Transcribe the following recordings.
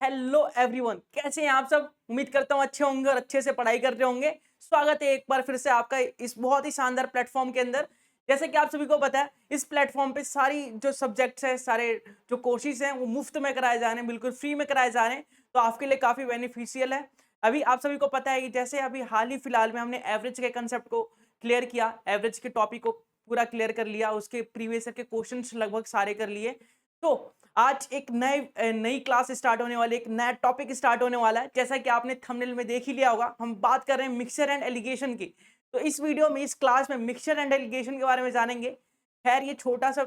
Hello everyone, कैसे हैं आप सब। उम्मीद करता हूँ अच्छे होंगे और अच्छे से पढ़ाई कर रहे होंगे। स्वागत है एक बार फिर से आपका इस बहुत ही शानदार प्लेटफॉर्म के अंदर। जैसे कि आप सभी को पता है, इस प्लेटफॉर्म पे सारी जो सब्जेक्ट्स हैं, सारे जो कोर्सेज हैं वो मुफ्त में कराए जा रहे हैं, बिल्कुल फ्री में कराए जा रहे हैं। तो आपके लिए काफी बेनिफिशियल है। अभी आप सभी को पता है कि जैसे अभी हाल ही फिलहाल में हमने एवरेज के कंसेप्ट को क्लियर किया, एवरेज के टॉपिक को पूरा क्लियर कर लिया, उसके प्रीवियस ईयर के क्वेश्चन लगभग सारे कर लिए। तो आज एक नई क्लास स्टार्ट होने वाली, एक नया टॉपिक स्टार्ट होने वाला है। जैसा कि आपने थंबनेल में देख ही लिया होगा, हम बात कर रहे हैं मिक्सचर एंड एलिगेशन की। तो इस वीडियो में, इस क्लास में मिक्सचर एंड एलिगेशन के बारे में जानेंगे। खैर ये छोटा सा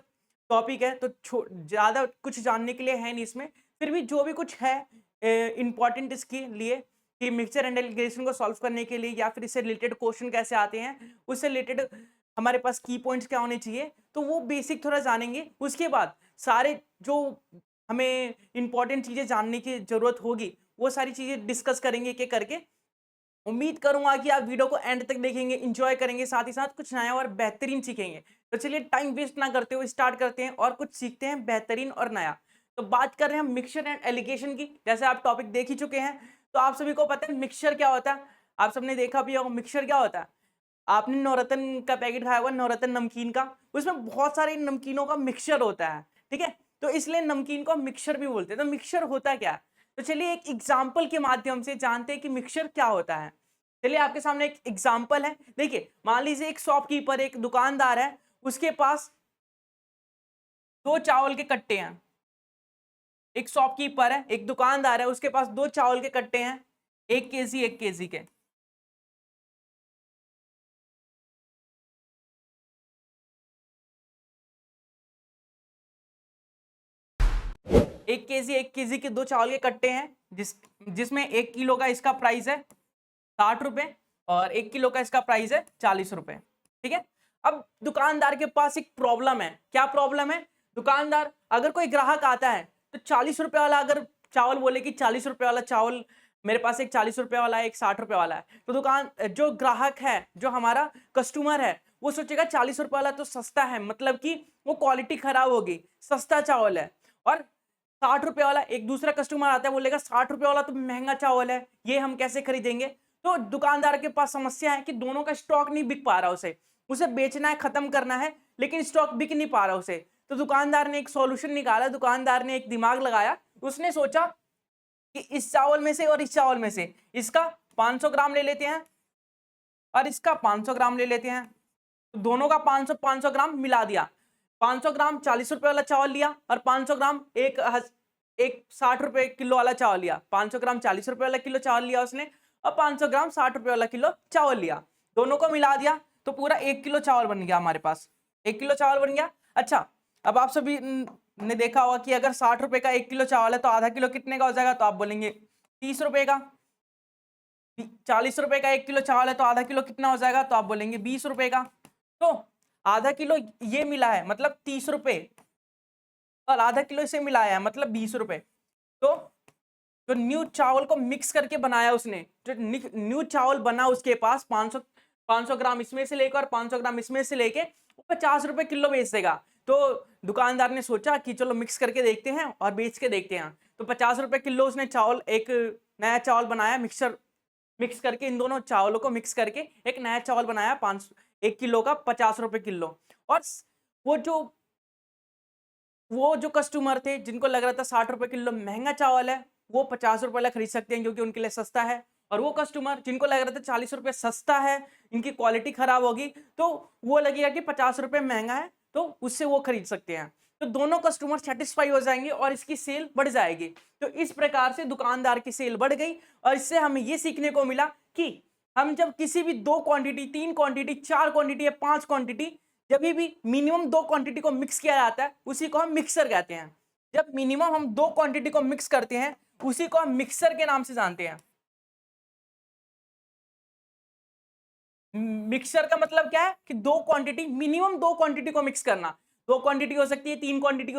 टॉपिक है तो ज्यादा कुछ जानने के लिए है नहीं इसमें। फिर भी जो भी कुछ है इंपॉर्टेंट इसके लिए कि मिक्सचर एंड एलिगेशन को सॉल्व करने के लिए या फिर इससे रिलेटेड क्वेश्चन कैसे आते हैं, उससे रिलेटेड हमारे पास की पॉइंट्स क्या होने चाहिए, तो वो बेसिक थोड़ा जानेंगे। उसके बाद सारे जो हमें इंपॉर्टेंट चीजें जानने की जरूरत होगी वो सारी चीजें डिस्कस करेंगे एक एक करके। उम्मीद करूंगा कि आप वीडियो को एंड तक देखेंगे, एंजॉय करेंगे, साथ ही साथ कुछ नया और बेहतरीन सीखेंगे। तो चलिए टाइम वेस्ट ना करते हुए स्टार्ट करते हैं और कुछ सीखते हैं बेहतरीन और नया। तो बात कर रहे हैं हम मिक्सचर एंड एलिगेशन की। जैसे आप टॉपिक देख ही चुके हैं, तो आप सभी को पता है मिक्सचर क्या होता है। आप सबने देखा भी होगा मिक्सचर क्या होता है। आपने नवरत्न का पैकेट खाया होगा, नवरत्न नमकीन का, उसमें बहुत सारे नमकीनों का मिक्सचर होता है, ठीक है। तो इसलिए नमकीन को मिक्सचर भी बोलते हैं। तो मिक्सचर होता क्या है, तो चलिए एक एग्जाम्पल के माध्यम से जानते हैं कि मिक्सचर क्या होता है। चलिए आपके सामने एक एग्जाम्पल है। देखिए मान लीजिए एक शॉपकीपर, एक दुकानदार है, उसके पास दो चावल के कट्टे हैं। एक शॉपकीपर है, एक दुकानदार है, उसके पास दो चावल के कट्टे हैं, 1 केजी 1 केजी के। 1 केजी 1 केजी के दो चावल के कट्टे हैं, जिसमें 1 किलो का इसका प्राइस है 60 रुपए और 1 किलो का इसका प्राइस है 40 रुपए, ठीक है। अब दुकानदार के पास एक प्रॉब्लम है। क्या प्रॉब्लम है, दुकानदार अगर कोई ग्राहक आता है तो 40 रुपए वाला अगर चावल बोले कि 40 रुपए वाला चावल मेरे पास, एक 40 रुपए वाला है, एक 60 रुपए वाला है, तो दुकान जो ग्राहक है, जो हमारा कस्टमर है, वो सोचेगा 40 रुपए वाला तो सस्ता है, मतलब कि वो क्वालिटी खराब होगी, सस्ता चावल है। और 60 रुपए वाला, एक दूसरा कस्टमर आता है, बोलेगा 60 रुपए वाला तो महंगा चावल है, ये हम कैसे खरीदेंगे। तो दुकानदार के पास समस्या है कि दोनों का स्टॉक नहीं बिक पा रहा, उसे उसे बेचना है, खत्म करना है, लेकिन स्टॉक बिक नहीं पा रहा उसे। तो दुकानदार ने एक सॉल्यूशन निकाला, दुकानदार ने एक दिमाग लगाया। उसने सोचा कि इस चावल में से और इस चावल में से इसका 500 ग्राम ले लेते हैं और इसका 500 ग्राम ले लेते हैं। तो दोनों का 500 500 ग्राम मिला दिया। 500 ग्राम 40 रुपए वाला चावल लिया और 500 ग्राम एक 60 रुपए किलो वाला चावल लिया। 500 ग्राम 40 रुपए वाला किलो चावल लिया उसने और 500 ग्राम 60 रुपए वाला किलो चावल लिया। दोनों को मिला दिया तो पूरा 1 किलो चावल बन गया हमारे पास। 1 किलो चावल बन गया। अच्छा, अब आप सभी ने देखा होगा कि अगर 60 रुपए का 1 किलो चावल है तो आधा किलो कितने का हो जाएगा, तो आप बोलेंगे 30 रुपए का। 40 रुपए का 1 किलो चावल है तो आधा किलो कितना हो जाएगा, तो आप बोलेंगे 20 रुपए का। तो आधा किलो ये मिला है मतलब 30 रुपए और आधा किलो इसे मिलाया है मतलब 20 रुपए। तो जो न्यू चावल को मिक्स करके बनाया उसने, जो न्यू चावल बना उसके पास 500 ग्राम इसमें से लेकर और 500 ग्राम इसमें से लेके वो 50 रुपए किलो बेच देगा। तो दुकानदार ने सोचा कि चलो मिक्स करके देखते हैं और बेच के देखते हैं। तो 50 रुपए किलो उसने चावल, एक नया चावल बनाया, मिक्स करके, इन दोनों चावलों को मिक्स करके एक नया चावल बनाया 1 किलो का 50 रुपए किलो। और वो जो कस्टमर थे जिनको लग रहा था 60 रुपए किलो महंगा चावल है, वो 50 रुपए वाला खरीद सकते हैं क्योंकि उनके लिए सस्ता है। और वो कस्टमर जिनको लग रहा था 40 रुपए सस्ता है, इनकी क्वालिटी खराब होगी, तो वो लगेगा कि 50 रुपए महंगा है, तो उससे वो खरीद सकते हैं। तो दोनों कस्टमर सेटिस्फाई हो जाएंगे और इसकी सेल बढ़ जाएगी। तो इस प्रकार से दुकानदार की सेल बढ़ गई। और इससे हमें ये सीखने को मिला कि हम जब किसी भी 2 क्वांटिटी, 3 क्वांटिटी, 4 क्वांटिटी या 5 क्वांटिटी, जब भी मिनिमम 2 क्वांटिटी को मिक्स किया जाता है उसी को हम मिक्सर कहते हैं। जब मिनिमम हम 2 क्वांटिटी को मिक्स करते हैं उसी को हम मिक्सर के नाम से जानते हैं। मिक्सर का मतलब क्या है कि 2 क्वांटिटी, मिनिमम 2 क्वांटिटी को मिक्स करना। 2 क्वांटिटी हो सकती है, 3 क्वांटिटी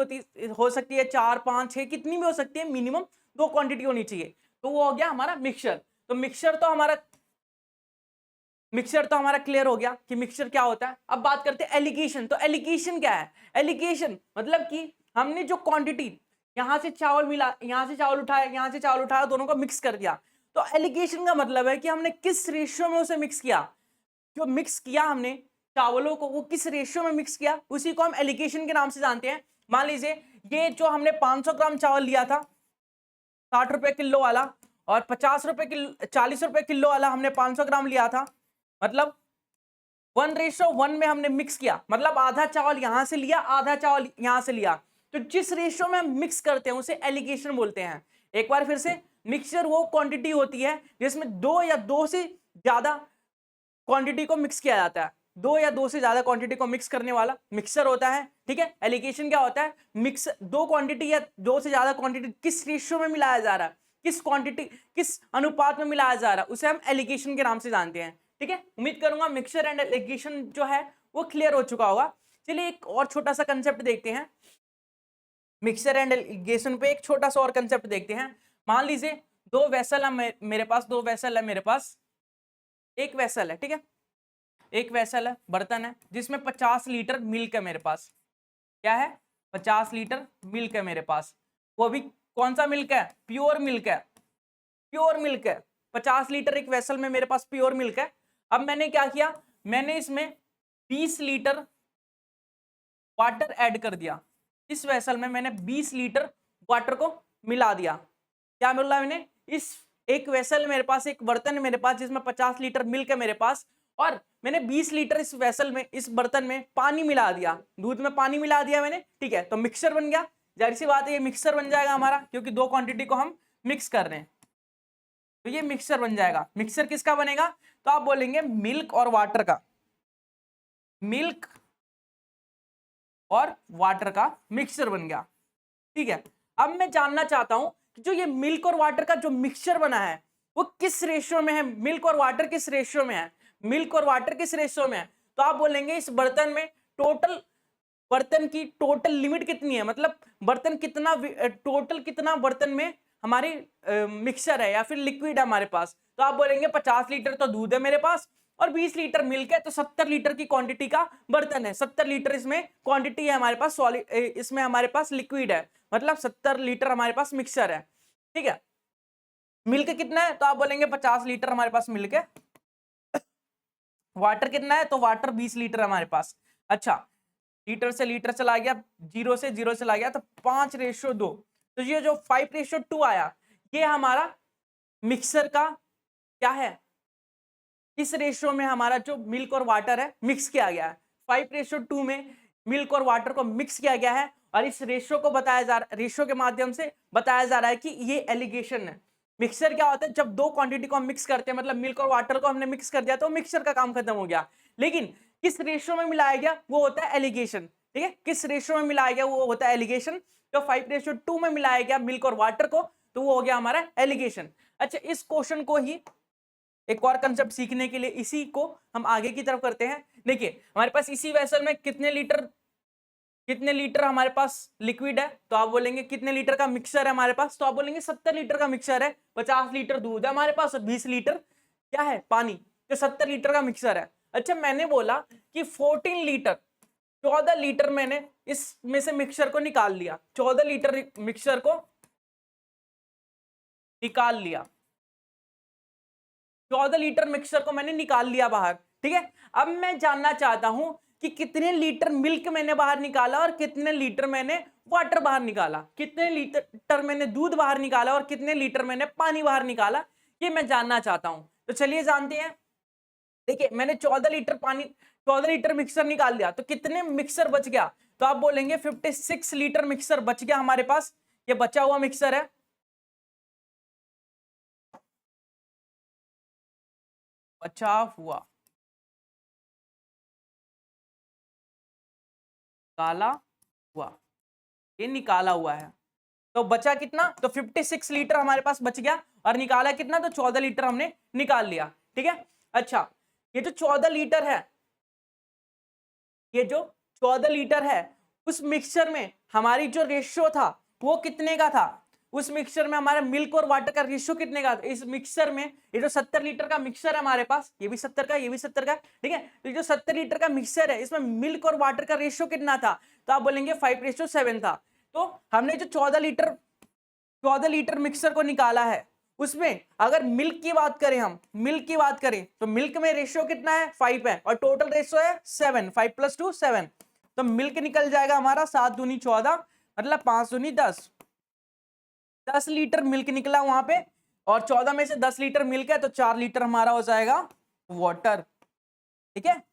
हो सकती है, 4 5 6 कितनी भी हो सकती है, मिनिमम 2 क्वांटिटी होनी चाहिए। तो वो हो गया हमारा मिक्सर। तो मिक्सचर तो हमारा क्लियर हो गया कि मिक्सचर क्या होता है। अब बात करते हैं एलिगेशन। तो एलिगेशन क्या है, एलिगेशन मतलब कि हमने जो क्वांटिटी यहाँ से चावल मिला, यहाँ से चावल उठाया, यहाँ से चावल उठाया, दोनों को मिक्स कर दिया। तो एलिगेशन का मतलब है कि हमने किस रेशियो में उसे मिक्स किया। जो मिक्स किया हमने चावलों को, वो किस रेशियो में मिक्स किया, उसी को हम एलिगेशन के नाम से जानते हैं। मान लीजिए ये जो हमने 500 ग्राम चावल लिया था 60 रुपए किलो वाला, और 50 रुपए किलो 40 रुपए किलो वाला हमने 500 ग्राम लिया था, मतलब 1:1 में हमने मिक्स किया, मतलब आधा चावल यहां से लिया, आधा चावल यहां से लिया। तो जिस रेशियो में हम मिक्स करते हैं उसे एलिगेशन बोलते हैं। एक बार फिर से, मिक्सचर वो क्वांटिटी होती है जिसमें दो या दो से ज्यादा क्वांटिटी को मिक्स किया जाता है। दो या दो से ज्यादा क्वांटिटी को मिक्स करने वाला मिक्सर होता है, ठीक है। एलिगेशन क्या होता है, मिक्स दो क्वांटिटी या दो से ज्यादा क्वांटिटी किस रेशियो में मिलाया जा रहा है, किस क्वांटिटी किस अनुपात में मिलाया जा रहा है, उसे हम एलिगेशन के नाम से जानते हैं, ठीक है। उम्मीद करूंगा मिक्सचर एंड एलिगेशन जो है वो क्लियर हो चुका होगा। चलिए एक और छोटा सा कंसेप्ट देखते हैं, मिक्सचर एंड एलिगेशन पे एक छोटा सा और कंसेप्ट देखते हैं। मान लीजिए दो वेसल है मेरे पास, दो वेसल है मेरे पास, एक वेसल है, ठीक है, एक वेसल है, बर्तन है जिसमें 50 लीटर मिल्क है मेरे पास। क्या है, 50 लीटर मिल्क है मेरे पास। वो भी कौन सा मिल्क है, प्योर मिल्क है, प्योर मिल्क है। 50 लीटर एक वेसल में मेरे पास प्योर मिल्क है। अब मैंने क्या किया, मैंने इसमें 20 लीटर वाटर ऐड कर दिया। इस वेसल में मैंने 20 लीटर वाटर को मिला दिया। क्या मिला मैंने, इस एक वेसल मेरे पास, एक बर्तन है मेरे पास जिसमें 50 लीटर मिल्क है मेरे पास, और मैंने 20 लीटर इस वेसल में, इस बर्तन में पानी मिला दिया, दूध में पानी मिला दिया मैंने, ठीक है। तो मिक्सचर बन गया, जाहिर सी बात है ये मिक्सचर बन जाएगा हमारा, क्योंकि दो क्वांटिटी को हम मिक्स कर रहे हैं, तो ये मिक्सचर बन जाएगा। मिक्सचर किसका बनेगा, तो आप बोलेंगे मिल्क और वाटर का, मिल्क और वाटर का मिक्सचर बन गया, ठीक है। अब मैं जानना चाहता हूं कि जो ये मिल्क और वाटर का जो मिक्सचर बना है वो किस रेशियो में है, मिल्क और वाटर किस रेशियो में है, मिल्क और वाटर किस रेशियो में है। तो आप बोलेंगे इस बर्तन में टोटल, बर्तन की टोटल लिमिट कितनी है, मतलब बर्तन कितना, टोटल कितना बर्तन में हमारी मिक्सचर है या फिर लिक्विड है हमारे पास। तो आप बोलेंगे 50 लीटर तो दूध है मेरे पास और 20 लीटर मिल्क है, तो 70 लीटर की क्वांटिटी का बर्तन है, 70 लीटर इसमें क्वांटिटी है हमारे पास, सॉलिड इसमें हमारे पास लिक्विड है, मतलब 70 लीटर हमारे पास मिक्सचर है, ठीक है। मिल्क कितना है, तो आप बोलेंगे 50 लीटर हमारे पास मिल्क है। वाटर कितना है, तो वाटर 20 लीटर हमारे पास। अच्छा, लीटर से लीटर चला गया, जीरो से जीरो चला गया, तो 5:2, तो ये जो 5:2 आया, ये हमारा मिक्सर का क्या है, इस रेशियो में हमारा जो मिल्क और वाटर है मिक्स किया गया है। 5:2 में मिल्क और वाटर को मिक्स किया गया है, और इस रेशियो को बताया जा रहा, रेशियो के माध्यम से बताया जा रहा है कि ये एलिगेशन है। मिक्सचर क्या होता है, जब दो क्वांटिटी को हम मिक्स करते हैं, मतलब मिल्क और वाटर को हमने मिक्स कर दिया तो मिक्सचर का काम खत्म हो गया। लेकिन किस रेशियो में मिलाया गया वो होता है एलिगेशन, ठीक है। किस रेशियो में मिलाया गया वो होता है एलिगेशन। तो 5:2 में मिलाया गया मिल्क और वाटर को, तो वो हो गया हमारा एलिगेशन। अच्छा, इस क्वेश्चन को ही एक और कंसेप्ट सीखने के लिए इसी को हम आगे की तरफ करते हैं। देखिए हमारे पास इसी वेसल में कितने लीटर हमारे पास लिक्विड है, तो आप बोलेंगे कितने लीटर का मिक्सचर है हमारे पास, तो आप बोलेंगे 70 लीटर का मिक्सचर है, 50 लीटर दूध है हमारे पास और 20 लीटर क्या है, पानी, तो 70 लीटर का मिक्सचर है। अच्छा, मैंने बोला कि 14 लीटर, 14 लीटर मैंने इसमें से मिक्सचर को निकाल लिया, 14 लीटर मिक्सचर को निकाल लिया, 14 लीटर मिक्सचर को मैंने निकाल लिया बाहर, ठीक है। अब मैं जानना चाहता हूं कि कितने लीटर मिल्क मैंने बाहर निकाला और कितने लीटर मैंने वाटर बाहर निकाला, कितने लीटर मैंने दूध बाहर निकाला और कितने लीटर मैंने पानी बाहर निकाला, ये मैं जानना चाहता हूं। तो चलिए जानते हैं। देखिए मैंने 14 लीटर मिक्सर निकाल लिया, तो कितने मिक्सर बच गया, तो आप बोलेंगे 56 लीटर मिक्सर बच गया हमारे पास। ये बचा हुआ मिक्सर है, बचा हुआ, काला हुआ, ये निकाला हुआ है। तो बचा कितना, तो 56 लीटर हमारे पास बच गया, और निकाला कितना, तो 14 लीटर हमने निकाल लिया, ठीक है। अच्छा, ये जो 14 लीटर है, ये जो 14 लीटर है, उस मिक्सचर में हमारी जो रेशियो था वो कितने का था, उस मिक्सचर में हमारा मिल्क और वाटर का रेशियो कितने का था। इस मिक्सचर में ये जो 70 लीटर का मिक्सचर है हमारे पास, ये भी 70 का, ये भी 70 का, ठीक है। तो जो 70 लीटर का मिक्सचर है, इसमें मिल्क और वाटर का रेशियो कितना था, तो आप बोलेंगे 5:7 था। तो हमने जो 14 लीटर मिक्सर को निकाला है, उसमें अगर मिल्क की बात करें, हम मिल्क की बात करें तो मिल्क में रेशियो कितना है 5 है और टोटल रेशियो है 7, 5 + 2 7। तो मिल्क निकल जाएगा हमारा 7 दूनी 14, मतलब 5 दूनी 10, 10 लीटर मिल्क निकला वहां पे, और 14 में से 10 लीटर मिल्क है तो 4 लीटर हमारा हो जाएगा वाटर। ठीक है,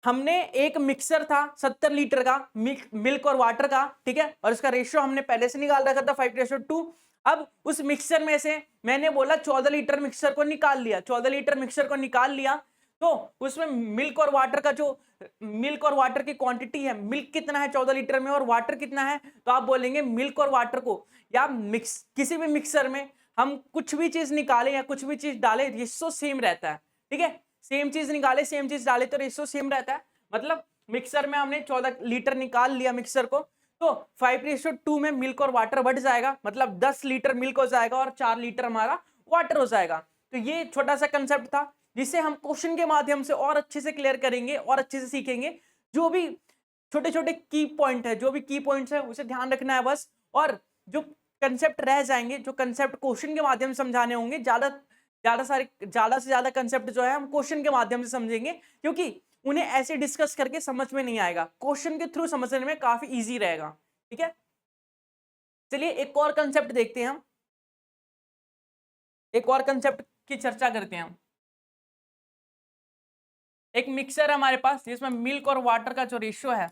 हमने एक मिक्सर था 70 लीटर का मिल्क और वाटर का, ठीक है, और इसका रेशियो हमने पहले से निकाल रखा था 5:2। अब उस मिक्सर में से मैंने बोला 14 लीटर मिक्सर को निकाल लिया, 14 लीटर मिक्सर को निकाल लिया, तो उसमें मिल्क और वाटर की क्वांटिटी है, मिल्क कितना है 14 लीटर में और वाटर कितना है, तो आप बोलेंगे मिल्क और वाटर को, या किसी भी मिक्सर में हम कुछ भी चीज निकाले या कुछ भी चीज डाले, रेशियो सेम रहता है। ठीक है, सेम चीज निकाले सेम चीज डाले तो रेशियो सेम रहता है। मतलब मिक्सर में हमने 14 लीटर निकाल लिया मिक्सर को, तो 5:2 में मिल्क और वाटर बढ़ जाएगा, मतलब 10 लीटर मिल्क हो जाएगा और 4 लीटर हमारा वाटर हो जाएगा। तो ये छोटा सा कंसेप्ट था, जिसे हम क्वेश्चन के माध्यम से और अच्छे से क्लियर करेंगे और अच्छे से सीखेंगे। जो भी छोटे छोटे की पॉइंट है, जो भी की पॉइंट्स है उसे ध्यान रखना है बस, और जो कंसेप्ट रह जाएंगे, जो कंसेप्ट क्वेश्चन के माध्यम से समझाने होंगे, ज्यादा से ज्यादा कंसेप्ट जो है हम क्वेश्चन के माध्यम से समझेंगे, क्योंकि उन्हें ऐसे डिस्कस करके समझ में नहीं आएगा, क्वेश्चन के थ्रू समझने में काफी इजी रहेगा। ठीक है, चलिए एक और कंसेप्ट देखते हैं हम, एक और कंसेप्ट की चर्चा करते हैं हम। एक मिक्सर है हमारे पास जिसमें मिल्क और वाटर का जो रेशियो है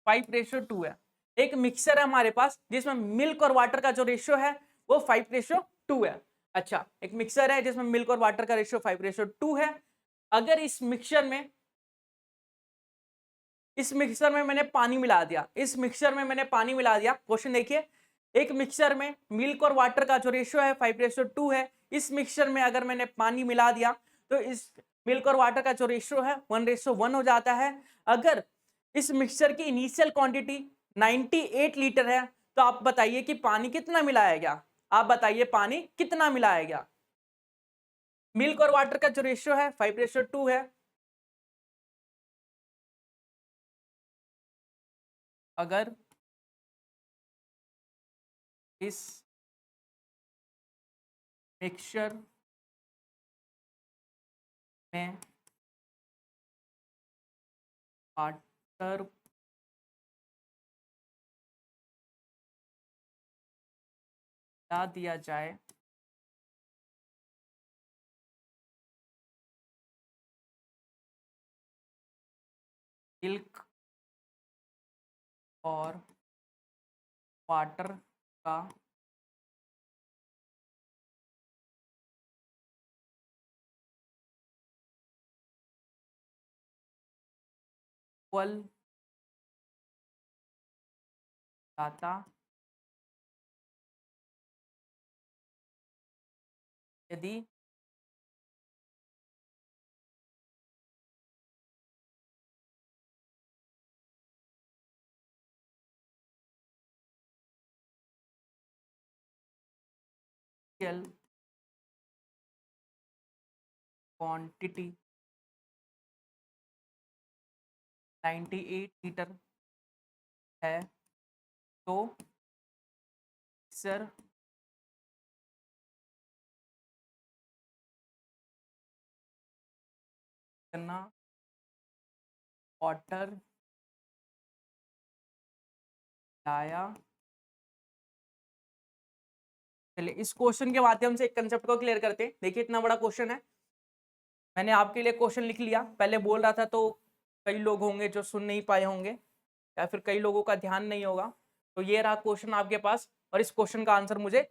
5:2 है। एक मिक्सर है हमारे पास जिसमें मिल्क और वाटर का जो रेशियो है वो 5:2 है। अच्छा, एक मिक्सर है जिसमें मिल्क और वाटर का रेशियो 5:2 है। अगर इस मिक्सर में मैंने पानी मिला दिया, क्वेश्चन देखिए, एक मिक्सर में मिल्क और वाटर का जो रेशियो है 5:2 है, इस मिक्सर में अगर मैंने पानी मिला दिया तो इस मिल्क और वाटर का जो रेशियो है 1:1 हो जाता है। अगर इस मिक्सचर की इनिशियल क्वांटिटी 98 लीटर है, तो आप बताइए कि पानी कितना मिलाया गया, मिल्क और वाटर का जो रेशियो है 5:2 है। अगर इस मिक्सचर में वाटर मिला दिया जाए मिल्क और वाटर का इक्वल जाता, यदि क्वांटिटी 98 लीटर है, तो मिक्सर करना वाटर लाया। चलिए इस क्वेश्चन के माध्यम से एक कंसेप्ट को क्लियर करते हैं। देखिए इतना बड़ा क्वेश्चन है, मैंने आपके लिए क्वेश्चन लिख लिया, पहले बोल रहा था तो कई लोग होंगे जो सुन नहीं पाए होंगे, या फिर कई लोगों का ध्यान नहीं होगा। तो ये रहा क्वेश्चन आपके पास, और इस क्वेश्चन का आंसर मुझे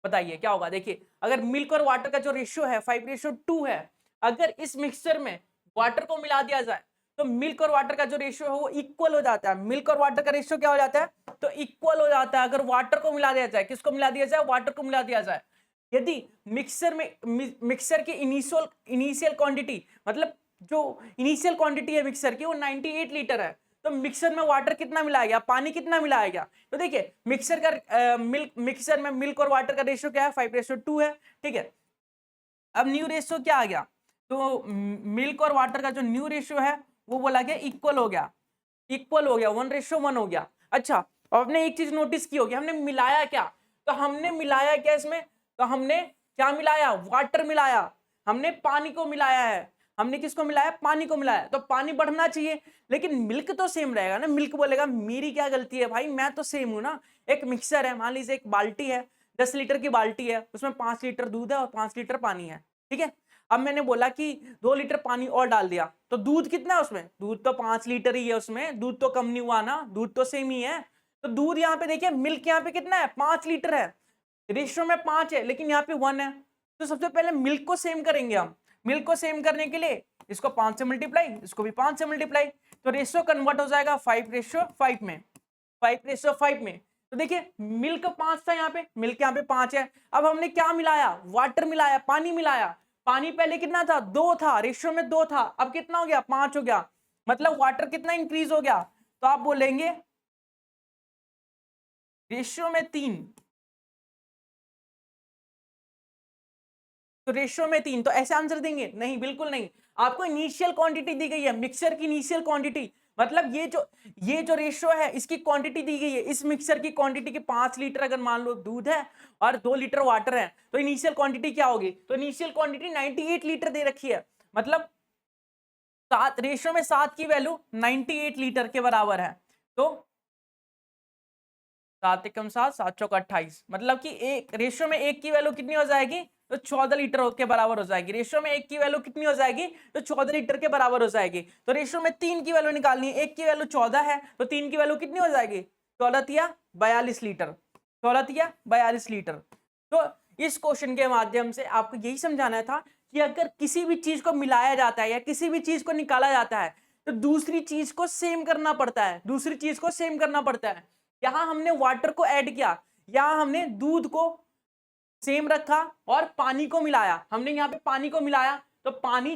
बताइए क्या होगा। देखिए अगर मिल्क और वाटर का जो रेशियो है 5:2 है, अगर इस मिक्सचर में वाटर को मिला दिया जाए तो मिल्क और वाटर का जो रेशियो है वो इक्वल हो जाता है। मिल्क और वाटर का रेशियो क्या हो जाता है, तो इक्वल हो जाता है। अगर वाटर को मिला दिया जाए, किसको मिला दिया जाए, वाटर को मिला दिया जाए। यदि मिक्सर की इनिशियल क्वांटिटी, मतलब जो इनिशियल क्वांटिटी है मिक्सर की वो 98 लीटर है, तो मिक्सर में वाटर कितना मिलाया गया, पानी कितना मिलाया गया। तो देखिए मिक्सर में मिल्क और वाटर का रेशियो क्या है 5:2 है। ठीक है, अब न्यू रेशियो क्या आ गया, तो मिल्क और वाटर का जो न्यू रेशियो है वो बोला गया इक्वल हो गया 1:1 हो गया। अच्छा, और आपने एक चीज नोटिस की होगी, हमने मिलाया क्या, तो हमने मिलाया क्या इसमें, तो हमने क्या मिलाया, वाटर मिलाया, हमने पानी को मिलाया है। हमने किसको मिलाया, पानी को मिलाया, तो पानी बढ़ना चाहिए, लेकिन मिल्क तो सेम रहेगा ना। मिल्क बोलेगा मेरी क्या गलती है भाई, मैं तो सेम हूं ना। एक मिक्सर है, मान लीजिए एक बाल्टी है, 10 लीटर की बाल्टी है, उसमें 5 लीटर दूध है और 5 लीटर पानी है, ठीक है। अब मैंने बोला कि 2 लीटर पानी और डाल दिया, तो दूध कितना है उसमें, दूध तो 5 लीटर ही है उसमें, दूध तो कम नहीं हुआ ना, दूध तो सेम ही है। तो दूध यहाँ पे देखिए, मिल्क यहाँ पे कितना है, 5 लीटर है, रेशियो में 5 है, लेकिन यहाँ पे 1 है। तो सबसे पहले मिल्क को सेम करेंगे हम। मिल्क को सेम करने के लिए इसको 5 से मल्टीप्लाई, इसको भी 5 से मल्टीप्लाई, तो रेशियो कन्वर्ट हो जाएगा 5:5 में, 5:5 में। तो देखिए मिल्क 5 था यहाँ पे, मिल्क यहाँ पे 5 है। अब हमने क्या मिलाया, वाटर मिलाया, पानी मिलाया। पानी पहले कितना था, 2 था, रेशियो में 2 था, अब कितना हो गया, 5 हो गया। मतलब वाटर कितना इंक्रीज हो गया, तो आप बोलेंगे रेशियो में 3, तो रेशियो में 3, तो ऐसे आंसर देंगे, नहीं बिल्कुल नहीं। आपको इनिशियल क्वांटिटी दी गई है, मिक्सर की इनिशियल क्वांटिटी, मतलब ये जो रेशियो है इसकी क्वांटिटी दी गई है, इस मिक्सर की क्वांटिटी की 5 लीटर अगर मान लो दूध है और 2 लीटर वाटर है, तो इनिशियल क्वांटिटी क्या होगी, तो इनिशियल क्वांटिटी 98 लीटर दे रखी है। मतलब 7 रेशियो में 7 की वैल्यू 98 लीटर के बराबर है। तो 7 एकम 7, 7 चौका 28, मतलब कि एक रेशियो में 1 की वैल्यू कितनी हो जाएगी, तो 14 लीटर के बराबर हो जाएगी। रेशियो में 1 की वैल्यू कितनी हो जाएगी, तो 14 लीटर के बराबर हो जाएगी। तो रेशियो में 3 की वैल्यू निकालनी है, 1 की वैल्यू 14 है, तो 3 की वैल्यू कितनी हो जाएगी, 14 42 लीटर, 14 42 लीटर। तो इस क्वेश्चन के माध्यम से आपको यही समझाना था कि अगर किसी भी चीज को मिलाया जाता है या किसी भी चीज को निकाला जाता है, तो दूसरी चीज को सेम करना पड़ता है, दूसरी चीज को सेम करना पड़ता है। यहां हमने वाटर को ऐड किया, यहां हमने दूध को सेम रखा और पानी को मिलाया, हमने यहाँ पे पानी को मिलाया, तो पानी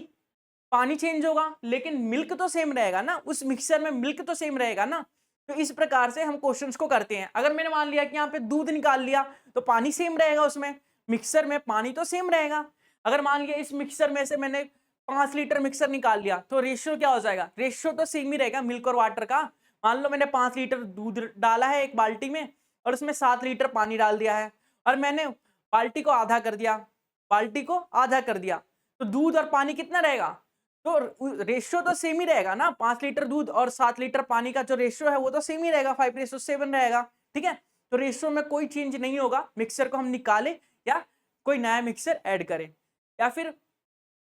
पानी चेंज होगा, लेकिन मिल्क तो सेम रहेगा ना, उस मिक्सचर में मिल्क तो सेम रहेगा ना। तो इस प्रकार से हम क्वेश्चंस को करते हैं। अगर मैंने मान लिया कि यहाँ पे दूध निकाल लिया, तो पानी सेम रहेगा उसमें, मिक्सर में पानी तो सेम रहेगा। अगर मान लिया इस मिक्सर में से मैंने 5 लीटर मिक्सर निकाल लिया, तो रेशियो क्या हो जाएगा, रेशियो तो सेम ही रहेगा मिल्क और वाटर का। मान लो मैंने 5 लीटर दूध डाला है एक बाल्टी में और उसमें 7 लीटर पानी डाल दिया है, और मैंने बाल्टी को आधा कर दिया, बाल्टी को आधा कर दिया, तो दूध और पानी कितना रहेगा, तो रेशियो तो सेम ही रहेगा ना, 5 लीटर दूध और 7 लीटर पानी का जो रेशियो है वो तो सेम ही रहेगा, 5:7 रहेगा, ठीक है। तो रेशियो में कोई चेंज नहीं होगा, मिक्सर को हम निकाले या कोई नया मिक्सर ऐड करें। या फिर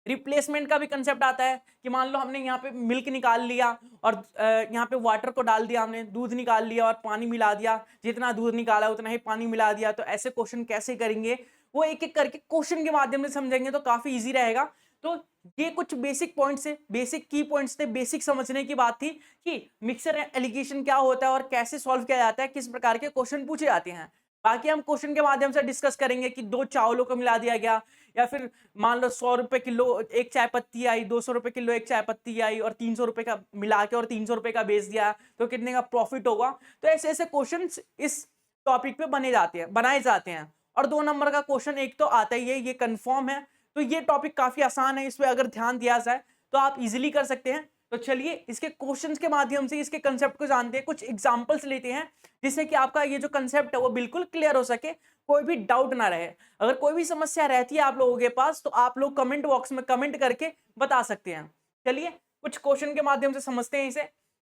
रिप्लेसमेंट का भी कंसेप्ट आता है कि मान लो हमने यहाँ पे मिल्क निकाल लिया और यहाँ पे वाटर को डाल दिया, हमने दूध निकाल लिया और पानी मिला दिया, जितना दूध निकाला उतना ही पानी मिला दिया। तो ऐसे क्वेश्चन कैसे करेंगे, वो एक एक करके क्वेश्चन के माध्यम से समझेंगे तो काफी इजी रहेगा। तो ये कुछ बेसिक पॉइंट्स है, बेसिक की पॉइंट्स थे, बेसिक समझने की बात थी कि मिक्सर एलिगेशन क्या होता है और कैसे सॉल्व किया जाता है, किस प्रकार के क्वेश्चन पूछे जाते हैं। बाकी हम क्वेश्चन के माध्यम से डिस्कस करेंगे कि 2 चावलों को मिला दिया गया, या फिर मान लो 100 रुपए किलो एक चाय पत्ती आई, 200 रुपए किलो एक चाय पत्ती आई और 300 रुपए का मिला के और 300 रुपए का बेच दिया, तो कितने का प्रॉफिट होगा। तो ऐसे ऐसे क्वेश्चन इस टॉपिक पे बनाए जाते हैं। और 2 नंबर का क्वेश्चन एक तो आता ही है, ये कंफर्म है। तो ये टॉपिक काफी आसान है, इस पे अगर ध्यान दिया जाए तो आप इजिली कर सकते हैं। तो चलिए इसके क्वेश्चंस के माध्यम से इसके कंसेप्ट को जानते हैं, कुछ एग्जांपल्स लेते हैं, जिससे कि आपका ये जो कंसेप्ट है वो बिल्कुल क्लियर हो सके, कोई भी डाउट ना रहे। अगर कोई भी समस्या रहती है आप लोगों के पास, तो आप लोग कमेंट बॉक्स में कमेंट करके बता सकते हैं। चलिए कुछ क्वेश्चन के माध्यम से समझते हैं इसे।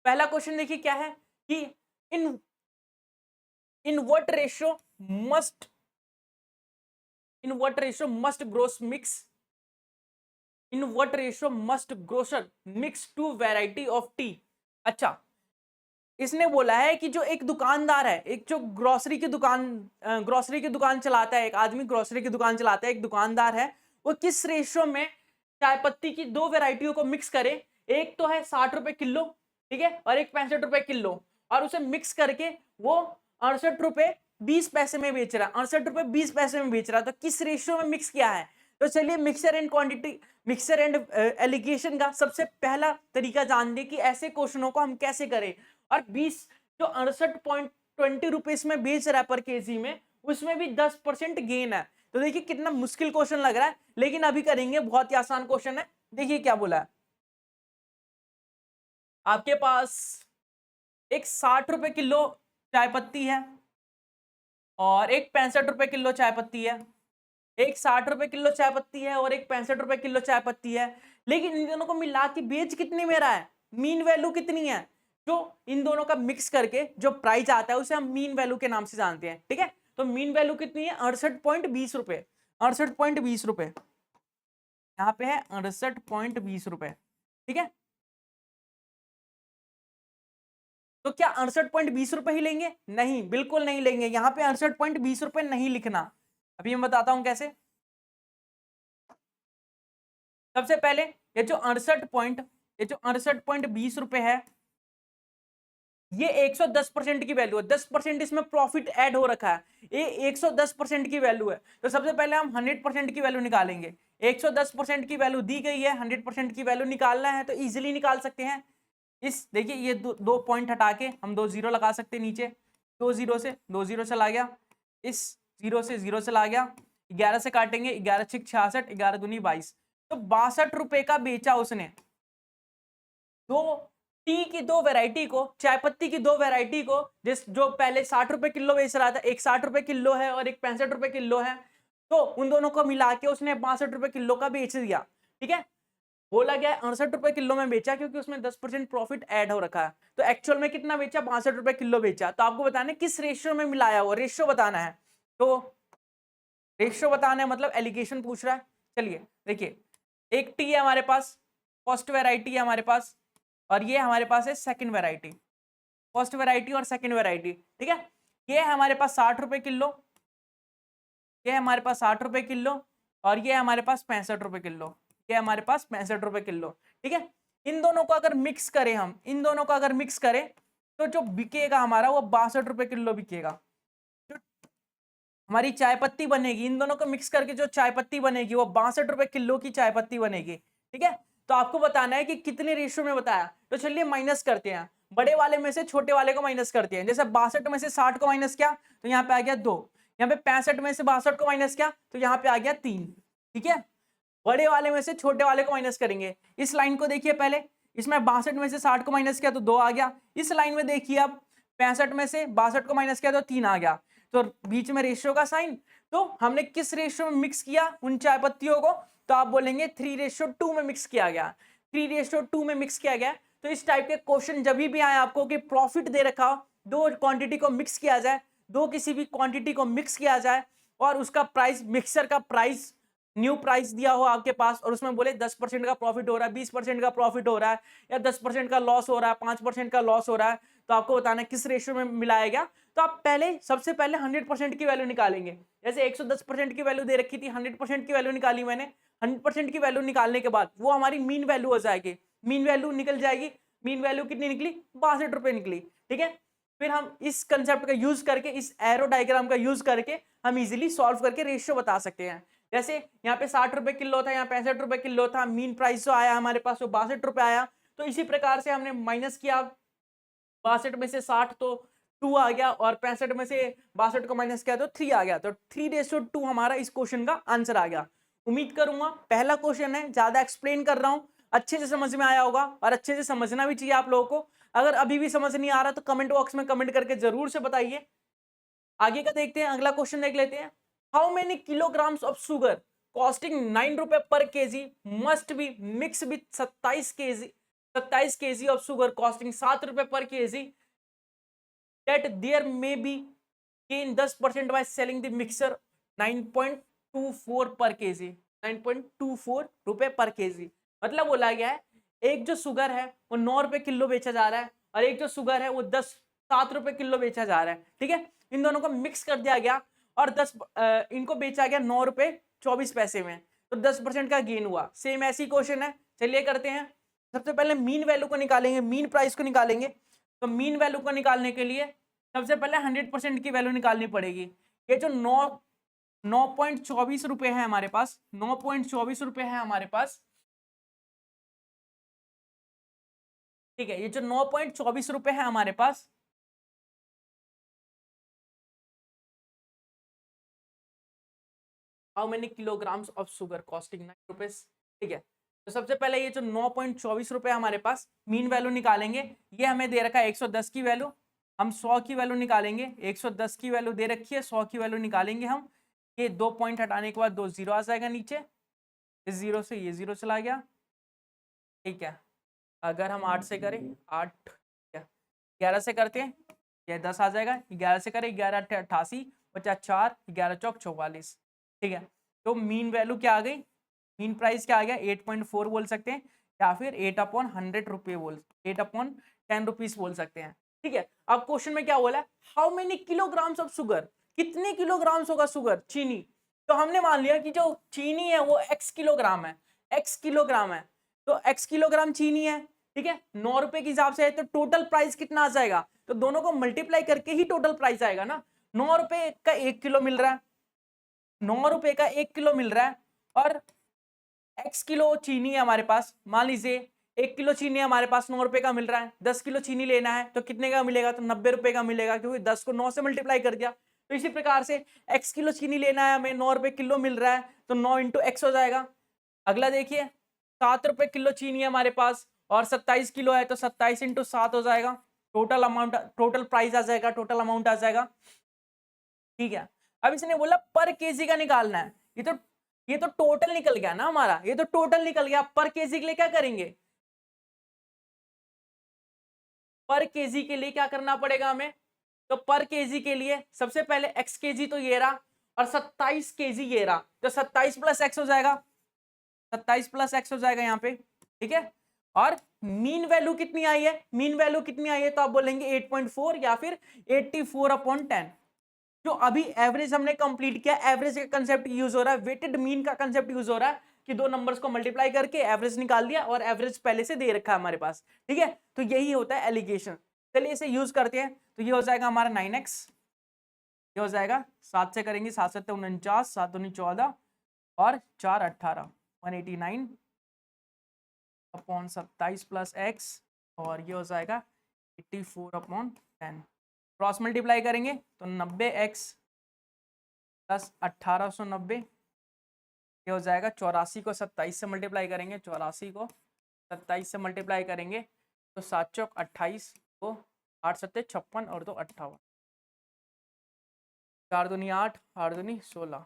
पहला क्वेश्चन देखिए क्या है कि in in what ratio must gross mix in what ratio must grocer mix two variety of tea। अच्छा, इसने बोला है कि जो एक दुकानदार है, एक जो ग्रोसरी की दुकान चलाता है, एक आदमी ग्रोसरी की दुकान चलाता है, एक दुकानदार है, वो किस रेशियो में चाय पत्ती की 2 वेराइटियों को मिक्स करे। एक तो है 60 रुपए किलो, ठीक है, और एक 65 रुपए किलो, और उसे मिक्स करके वो 68 रुपए 20 पैसे में बेच रहा है, 68 रुपए 20 पैसे में बेच रहा है। तो किस रेशियो में मिक्स किया है। तो चलिए मिक्सर एंड एलिगेशन का सबसे पहला तरीका जान दे कि ऐसे क्वेश्चनों को हम कैसे करें। और 20 जो 68.20 रुपीज में बेच रहा है पर केजी में, उसमें भी 10% गेन है। तो देखिए कितना मुश्किल क्वेश्चन लग रहा है, लेकिन अभी करेंगे, बहुत ही आसान क्वेश्चन है। देखिए क्या बोला है, आपके पास एक 60 रुपए किलो चाय पत्ती है और एक 65 रुपए किलो चाय पत्ती है, एक 60 रुपए किलो चाय पत्ती है और एक 65 रुपए किलो चाय पत्ती है। लेकिन इन दोनों को मिला के बेच कितने में रहा है, मीन वैल्यू कितनी है, जो इन दोनों का मिक्स करके जो प्राइस आता है उसे हम मीन वैल्यू के नाम से जानते हैं। ठीक है, तो मीन वैल्यू कितनी है, 68.20 रुपए, 68.20 रुपए, यहाँ पे है 68.20 रुपए। ठीक है, तो क्या 68.20 रुपए ही लेंगे, नहीं बिल्कुल नहीं लेंगे, यहाँ पे 68.20 रुपए नहीं लिखना। अभी मैं बताता हूं कैसे। सबसे पहले ये जो 68.20 रुपए है, ये 110% की वैल्यू है, 10% इसमें प्रॉफिट ऐड हो रखा है, ये 110% की वैल्यू है। तो सबसे पहले हम 100% की वैल्यू निकालेंगे। 110% की वैल्यू दी गई है, 100% की वैल्यू निकालना है तो इजीली निकाल सकते हैं। इस देखिए ये दो पॉइंट हटा के हम 2 जीरो लगा सकते हैं नीचे, 2 जीरो से 2 जीरो चला गया, इस जीरो से जीरो चला गया, 11 से काटेंगे, 11 छिक 66, 11 दूनी 22, तो 62 रुपए का बेचा उसने। दो टी की दो वैरायटी को, चाय पत्ती की दो वैरायटी को, जो पहले 60 रुपए किलो बेच रहा था, एक 60 रुपए किलो है और एक 65 रुपए किलो है, तो उन दोनों को मिला के उसने 62 रुपए किलो का बेच दिया। ठीक है, बोला गया 68 रुपए किलो में बेचा क्योंकि उसमें 10% प्रॉफिट ऐड हो रखा है। तो एक्चुअल में कितना बेचा, 62 रुपए किलो बेचा। तो आपको बताना है किस रेशियो में मिलाया हुआ, रेशियो बताना है। तो रेशियो बताना है, मतलब एलिगेशन पूछ रहा है। चलिए देखिए, एक टी है हमारे पास, फर्स्ट वेराइटी है हमारे पास, और ये हमारे पास है सेकंड वेराइटी, फर्स्ट वेराइटी और सेकंड वेराइटी। ठीक है, ये है हमारे पास 60 रुपए किलो, ये है हमारे पास 60 रुपए किलो, और ये है हमारे पास 65 रुपए किलो, ये हमारे पास 65 रुपए किलो। ठीक है, इन दोनों को अगर मिक्स करें हम, इन दोनों को अगर मिक्स करें तो जो बिकेगा हमारा वो 62 रुपए किलो बिकेगा। जो हमारी चाय पत्ती बनेगी, इन दोनों को मिक्स करके जो चाय पत्ती बनेगी वो 62 रुपए किलो की चाय पत्ती बनेगी। ठीक है, तो आपको बताना है कि कितने रेशियो में बताया। तो चलिए माइनस करते हैं, बड़े वाले में से छोटे वाले को माइनस करते हैं। जैसे 62 में से 60 को माइनस किया तो यहाँ पे आ गया 2, यहाँ पे 65 में से 62 को माइनस किया तो यहाँ पे आ गया 3। ठीक है, बड़े वाले में से छोटे वाले को माइनस करेंगे। इस लाइन को देखिए पहले, इसमें 62 में से 60 को माइनस किया तो 2 आ गया। इस लाइन में देखिए अब 65 में से 62 को माइनस किया तो 3 आ गया, तो बीच में रेशियो का साइन। तो हमने किस रेशियो में मिक्स किया उन चाय पत्तियों को, तो आप बोलेंगे 3:2 में मिक्स किया गया, 3:2 में मिक्स किया गया। तो इस टाइप के क्वेश्चन जब भी आए आपको कि प्रॉफिट दे रखा हो, दो क्वांटिटी को मिक्स किया जाए, दो किसी भी क्वांटिटी को मिक्स किया जाए और उसका प्राइस, मिक्सर का प्राइस, न्यू प्राइस दिया हो आपके पास और उसमें बोले 10% का प्रॉफिट हो रहा है, 20% का प्रॉफिट हो रहा है, या 10% का लॉस हो रहा है, 5% का लॉस हो रहा है, तो आपको बताना है किस रेशियो में मिलाया गया। तो आप पहले सबसे पहले 100% की वैल्यू निकालेंगे। जैसे 110% की वैल्यू दे रखी थी, 100% की वैल्यू निकाली मैंने। 100% की वैल्यू निकालने के बाद वो हमारी मीन वैल्यू हो जाएगी, मीन वैल्यू निकल जाएगी। मीन वैल्यू कितनी निकली, 62 रुपए निकली। ठीक है, फिर हम इस कंसेप्ट का यूज करके, इस एरो डायग्राम का यूज करके हम इजीली सॉल्व करके रेशियो बता सकते हैं। जैसे यहाँ पे 60 रुपए किलो था, यहाँ 65 रुपए किलो था, मीन प्राइस जो आया हमारे पास वो 62 रुपए आया। तो इसी प्रकार से हमने माइनस किया, 62 में से 60 तो 2 आ गया, और 65 में से 62 को माइनस किया तो 3 आ गया। तो 3:2 हमारा इस क्वेश्चन का आंसर आ गया। उम्मीद करूंगा पहला क्वेश्चन है, ज्यादा एक्सप्लेन कर रहा हूं, अच्छे से समझ में आया होगा, और अच्छे से समझना भी चाहिए आप लोगों को। अगर अभी भी समझ नहीं आ रहा तो कमेंट बॉक्स में कमेंट करके जरूर से बताइए। आगे का देखते हैं, अगला क्वेश्चन देख लेते हैं। How many kilograms of sugar costing 9 रुपए per KG must be mix with 27 KG of sugar costing 7 रुपए per KG that there may be gain 10% by selling the mixer 9.24 पर केजी, 9.24 रुपए पर केजी। मतलब बोला गया है एक जो शुगर है वो 9 रुपए किलो बेचा जा रहा है, और एक जो शुगर है वो 7 रुपए किलो बेचा जा रहा है। ठीक है, इन दोनों को मिक्स कर दिया गया और इनको बेचा गया 9 रुपए 24 पैसे में, तो 10% का गेन हुआ। सेम ऐसी क्वेश्चन है, चलिए करते हैं। सबसे पहले मीन वैल्यू को निकालेंगे, मीन प्राइस को निकालेंगे। तो मीन वैल्यू को निकालने के लिए सबसे पहले 100% की वैल्यू निकालनी पड़ेगी। ये जो 9.24 रुपए है हमारे पास, 9.24 रुपए है हमारे पास। ठीक है, ये जो 9.24 रुपए है हमारे पास, how many kilograms of sugar costing 9 rupees. ठीक है, तो सबसे पहले ये जो 9.24 रुपए हमारे पास मीन वैल्यू निकालेंगे। ये हमें दे रखा है 110 की वैल्यू, हम 100 की वैल्यू निकालेंगे, 110 की वैल्यू दे रखी है, 100 की वैल्यू निकालेंगे हम। ये 2 पॉइंट हटाने के बाद 2 जीरो आ जाएगा नीचे, इस जीरो से ये जीरो चला गया, ठीक है। अगर हम 8 से करें, 8 11 से करते हैं, ये 10 आ जाएगा, 11 से करें, 11 8 88, 50 4, 11 चौक 44, ठीक है। तो मीन वैल्यू क्या आ गई, मीन प्राइस क्या आ गया, 8.4 बोल सकते हैं, या फिर 8/100 रुपये बोल, 8/10 रुपीज बोल सकते हैं, ठीक है। अब क्वेश्चन में क्या बोला है, how many kilograms of sugar, कितने किलोग्राम्स होगा शुगर, चीनी। तो हमने मान लिया कि जो चीनी है वो x किलोग्राम है, x किलोग्राम है, तो x किलोग्राम चीनी है, ठीक है। 9 रुपए के हिसाब से है, तो टोटल प्राइस कितना आ जाएगा, तो दोनों को मल्टीप्लाई करके ही टोटल प्राइस आएगा ना। 9 रुपए का 1 किलो मिल रहा है, 9 रुपए का 1 किलो मिल रहा है, और x किलो चीनी है हमारे पास, मान लीजिए 1 किलो चीनी हमारे पास 9 रुपए का मिल रहा है, 10 किलो चीनी लेना है तो कितने का मिलेगा, तो 90 रुपए का मिलेगा, क्योंकि 10 को 9 से मल्टीप्लाई कर दिया। तो इसी प्रकार से x किलो चीनी लेना है हमें, 9 रुपए किलो मिल रहा है, तो 9 इंटू एक्स हो जाएगा। अगला देखिए, 7 रुपए किलो चीनी है हमारे पास और 27 किलो है, तो 27 इंटू 7 हो जाएगा, टोटल अमाउंट, टोटल प्राइस आ जाएगा, टोटल अमाउंट आ जाएगा, ठीक है। अब इसने बोला पर केजी का निकालना है, ये तो टोटल निकल गया ना हमारा, ये तो टोटल निकल गया। पर केजी के लिए क्या करेंगे, पर केजी के लिए क्या करना पड़ेगा हमें, तो पर केजी के लिए सबसे पहले एक्स केजी तो ये रहा, और 27 केजी ये रहा, तो 27 प्लस एक्स हो जाएगा, 27 प्लस एक्स हो जाएगा यहाँ पे, ठीक है। और मीन वैल्यू कितनी आई है, मीन वैल्यू कितनी आई है, तो आप बोलेंगे 8.4 या फिर 84/10। जो अभी एवरेज हमने कंप्लीट किया, एवरेज का कंसेप्ट यूज हो रहा है, वेटेड मीन का कंसेप्ट यूज हो रहा है, कि दो नंबर्स को मल्टीप्लाई करके एवरेज निकाल दिया, और एवरेज पहले से दे रखा है हमारे पास, ठीक है। तो यही होता है एलिगेशन। चलिए इसे यूज करते हैं, तो ये हो जाएगा हमारा 9x, ये हो जाएगा 7 से करेंगे, 7 7 49, 7 दूनी 14 और 4 18, 189/27 प्लस एक्स, और ये हो जाएगा 84/10। क्रॉस मल्टीप्लाई करेंगे तो 90x प्लस 1890, ये हो जाएगा 84 को 27 से मल्टीप्लाई करेंगे, 84 को 27 से मल्टीप्लाई करेंगे तो 7 चौक 28 को 8 सत्ते 56 और 2 58, 4 दूनी 8, 8 दूनी 16,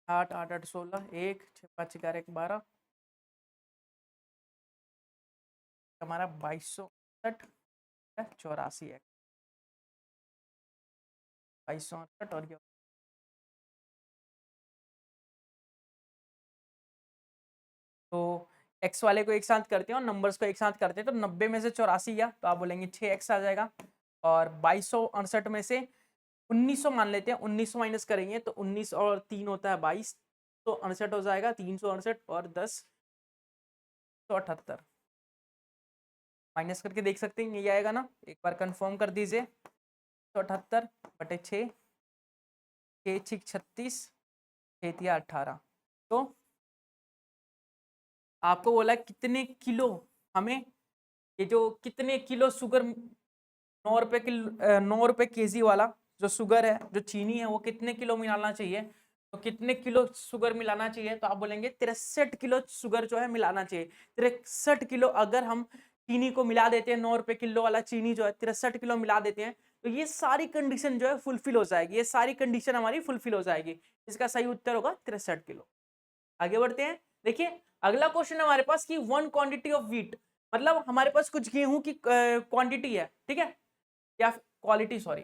8 8 8 16, 1 6 5 11 12, हमारा 2268 है, 2268, और ये तो x वाले को एक साथ करते हैं और नंबर्स को एक साथ करते हैं, तो 90 में से 84 गया तो आप बोलेंगे 6x आ जाएगा, और 2268 में से 1900 मान लेते हैं, 1900 माइनस करेंगे तो 19 और 3 होता है 22, तो 68 हो जाएगा, 368 और 10 178, माइनस करके देख सकते हैं ये आएगा ना, एक बार कंफर्म कर दीजिए, 178/6, 6 6 36, 6 18, तो आपको बोला कितने किलो हमें, ये जो कितने किलो शुगर, 9 रुपए केजी वाला जो शुगर है, जो चीनी है, वो कितने किलो मिलाना चाहिए, तो कितने किलो शुगर मिलाना चाहिए, तो आप बोलेंगे 63 किलो शुगर जो है मिलाना चाहिए। 63 किलो अगर हम चीनी को मिला देते हैं, 9 रुपए किलो वाला चीनी जो है 63 किलो मिला देते हैं, तो ये सारी कंडीशन जो है फुलफिल हो जाएगी, ये सारी कंडीशन हमारी फुलफिल हो जाएगी। इसका सही उत्तर होगा 63 किलो। आगे बढ़ते हैं, देखिए अगला क्वेश्चन है हमारे पास कि वन क्वांटिटी ऑफ व्हीट, मतलब हमारे पास कुछ गेहूं की क्वांटिटी है, ठीक है, या क्वालिटी, सॉरी,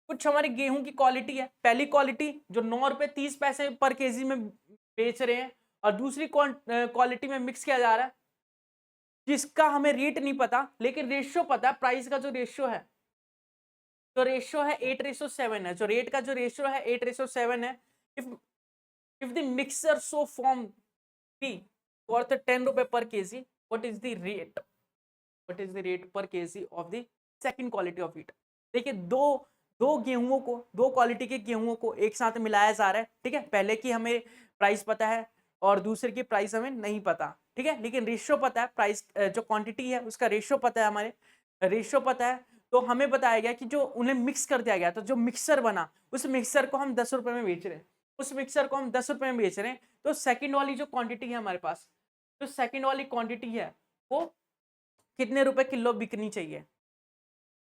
कुछ हमारी गेहूं की क्वालिटी है। पहली क्वालिटी जो 9 रुपए 30 पैसे पर केजी में बेच रहे हैं, और दूसरी क्वालिटी में मिक्स किया जा रहा है, जिसका हमें रेट नहीं पता, लेकिन रेशियो पता है, प्राइस का जो रेशियो है, जो रेशियो है 8:7 है, जो रेट का जो रेशियो है 8:7 है। If the mixer so form P worth 10 रुपए per KG, what is the rate? What is the rate per kg of the second quality of wheat? देखिए दो गेहूं को, दो क्वालिटी के गेहूं को एक साथ मिलाया जा रहा है, ठीक है। पहले की हमें प्राइस पता है और दूसरे की प्राइस हमें नहीं पता, ठीक है, लेकिन रेशियो पता है, प्राइस जो क्वांटिटी है उसका रेशियो पता है, हमारे रेशियो पता है, तो हमें बताया गया कि जो उन्हें मिक्स कर दिया गया, तो जो मिक्सर बना उस मिक्सर को हम 10 रुपए में बेच रहे हैं, उस मिक्सर को हम 10 रुपए में बेच रहे हैं, तो सेकंड वाली जो क्वांटिटी है हमारे पास, जो सेकंड वाली क्वांटिटी है वो कितने रुपए किलो बिकनी चाहिए,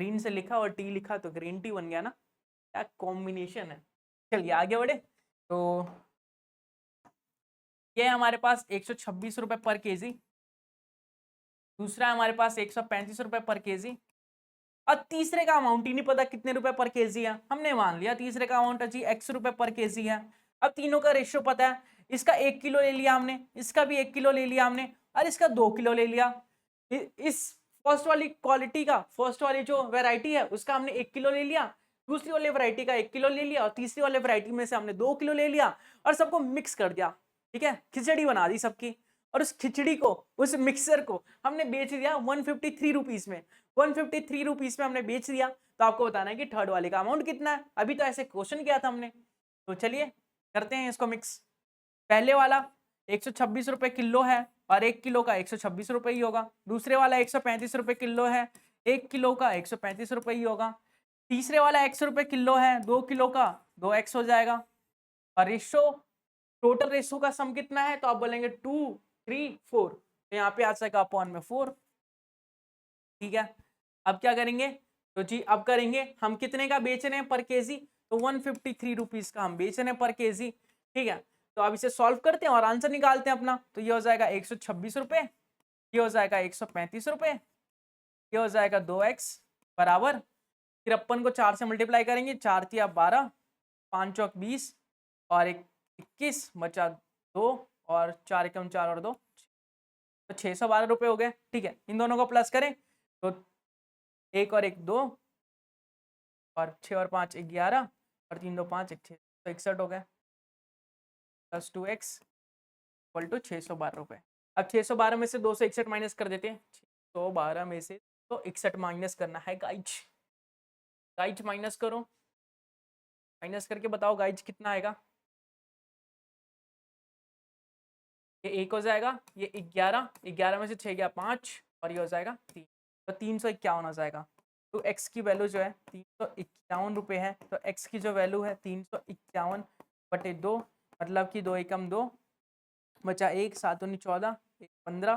ग्रीन से लिखा और टी लिखा तो ग्रीन टी बन गया ना, क्या कॉम्बिनेशन है। चलिए आगे बढ़े। तो ये हमारे पास 126 रुपए पर केजी, दूसरा हमारे पास 135 रुपए पर केजी, और तीसरे का अमाउंट ही नहीं पता कितने रुपए पर केजी है। हमने मान लिया तीसरे का अमाउंट जी x रुपए पर केजी है। अब तीनों का रेशियो पता है, इसका 1 किलो ले लिया हमने, इसका भी 1 किलो ले लिया हमने, और इसका 2 किलो ले लिया। इस फर्स्ट वाली क्वालिटी का, फर्स्ट वाली जो वेराइटी है उसका हमने 1 किलो ले लिया, दूसरी वाली वैरायटी का 1 किलो ले लिया, और तीसरी वाली वैरायटी में से हमने 2 किलो ले लिया, और सबको मिक्स कर दिया। ठीक है, खिचड़ी बना दी सबकी। और उस खिचड़ी को, उस मिक्सर को हमने बेच दिया 153 रुपीज में। 153 रुपीज में हमने बेच दिया। तो आपको बताना है कि थर्ड वाले का अमाउंट कितना है। अभी तो ऐसे क्वेश्चन किया था हमने। तो चलिए करते हैं इसको मिक्स। पहले वाला 126 रुपए किलो है और 1 किलो का 126 रुपए ही होगा। दूसरे वाला 135 रुपए किलो है, 1 किलो का 135 रुपए ही होगा। तीसरे वाला 100 रुपए किलो है, 2 किलो का 2x हो जाएगा। और रेशो, टोटल रेशो का सम कितना है, तो आप बोलेंगे 2 3 4, तो यहाँ पे आ जाएगा अपॉन में 4। ठीक है, अब क्या करेंगे, तो जी अब करेंगे हम कितने का बेच रहे हैं पर केजी, तो 153 रुपीज का हम बेच रहे हैं पर केजी। ठीक है, तो अब इसे सॉल्व करते हैं और आंसर निकालते हैं अपना। तो ये हो जाएगा 126 रुपए, ये हो जाएगा 135 रुपए, ये हो जाएगा 2x बराबर 53 को 4 से मल्टीप्लाई करेंगे, 4 तिया 12, 5 चौक 20 और 21 बचा 2 और 4 एकम 4 और 2, तो 612 रुपए हो गए। ठीक है, इन दोनों को प्लस करें तो 1 और 1 2 और 6 और 5 11 और 3 2 5 1 6, तो 61 हो गए, प्लस 2x इक्वल टू 612 रुपए। अब 612 में से 261 माइनस कर देते हैं। 612 में से तो 61 माइनस करना है गाइज। गाइज माइनस करो, माइनस करके बताओ गाइज कितना आएगा। ये 1 हो जाएगा, ये 11, 11 में से 6 गया 5 और ये हो जाएगा 3, तो 351 हो जाएगा। तो x की वैल्यू जो है 351 रुपये है। तो x की जो वैल्यू है 351 बटे 2, मतलब कि 2 एकम 2 बचा 1, 7 दूनी 14, 1 15,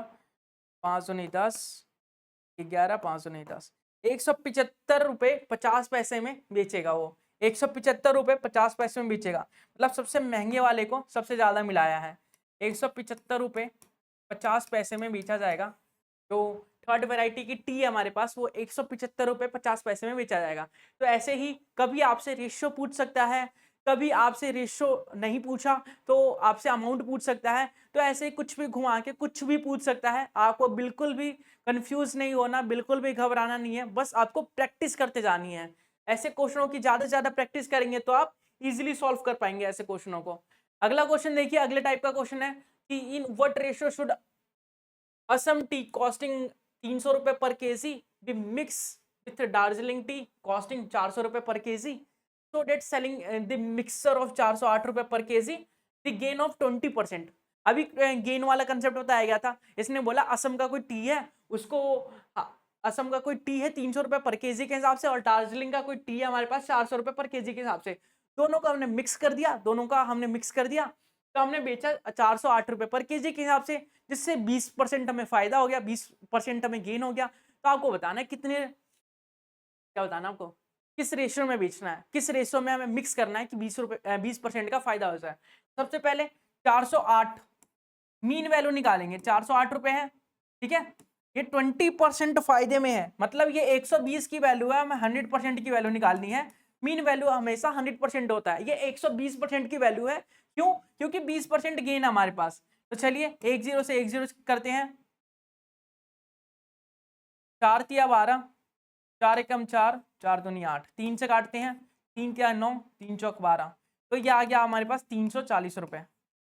5 दूनी 10, 11, 5 दूनी 10, 175 रुपये 50 पैसे में बेचेगा वो। 175 रुपये 50 पैसे में बेचेगा, मतलब सबसे महंगे वाले को सबसे ज्यादा मिलाया है। 175 रुपये 50 पैसे में बेचा जाएगा। तो थर्ड वैरायटी की टी है हमारे पास, वो 175 रुपये 50 पैसे में बेचा जाएगा। तो ऐसे ही कभी आपसे रेशियो पूछ सकता है, कभी आपसे रेशियो नहीं पूछा तो आपसे अमाउंट पूछ सकता है। तो ऐसे कुछ भी घुमा के कुछ भी पूछ सकता है। आपको बिल्कुल भी कंफ्यूज नहीं होना, बिल्कुल भी घबराना नहीं है, बस आपको प्रैक्टिस करते जानी है। ऐसे क्वेश्चनों की ज्यादा से ज्यादा प्रैक्टिस करेंगे तो आप इजीली सॉल्व कर पाएंगे ऐसे क्वेश्चनों को। अगला क्वेश्चन देखिए, अगले टाइप का क्वेश्चन है कि in what ratio should Assam tea costing 300 रुपए per kg be mix with Darjeeling tea costing 400 रुपए per kg, so that selling the mixture of 408 रुपए per KG the gain of 20%। अभी गेन वाला कंसेप्ट बताया गया था। इसने बोला असम का कोई टी है, उसको असम का कोई टी है 300 रुपए पर केजी के हिसाब से, और दार्जिलिंग का कोई टी है हमारे पास 400 रुपए पर केजी के हिसाब से। दोनों का हमने मिक्स कर दिया, दोनों का हमने मिक्स कर दिया, तो हमने बेचा 408 रुपए पर केजी के हिसाब से, जिससे 20% हमें फायदा हो गया, 20% हमें गेन हो गया। तो आपको बताना है कितने, क्या बताना आपको, किस रेशियो में बेचना है, किस रेशियो में हमें मिक्स करना है कि 20% का फायदा हो जाए। सबसे पहले 408 मीन वैल्यू निकालेंगे, 408 रुपए है। ठीक है, ये 20% फायदे में है, मतलब ये 120 की वैल्यू है, हमें 100% की वैल्यू निकालनी है। मीन वैल्यू हमेशा 100% होता है, ये 120% की वैल्यू है। क्यों? क्योंकि 20% गेन है हमारे पास। तो चलिए 10 से 10 करते हैं, 4 तिया 12, 4 एकम 4, 4 दूनी 8, 3 से काटते हैं, 3 तिया 9, 3 चौक 12, तो ये आ गया हमारे पास 340 रुपए।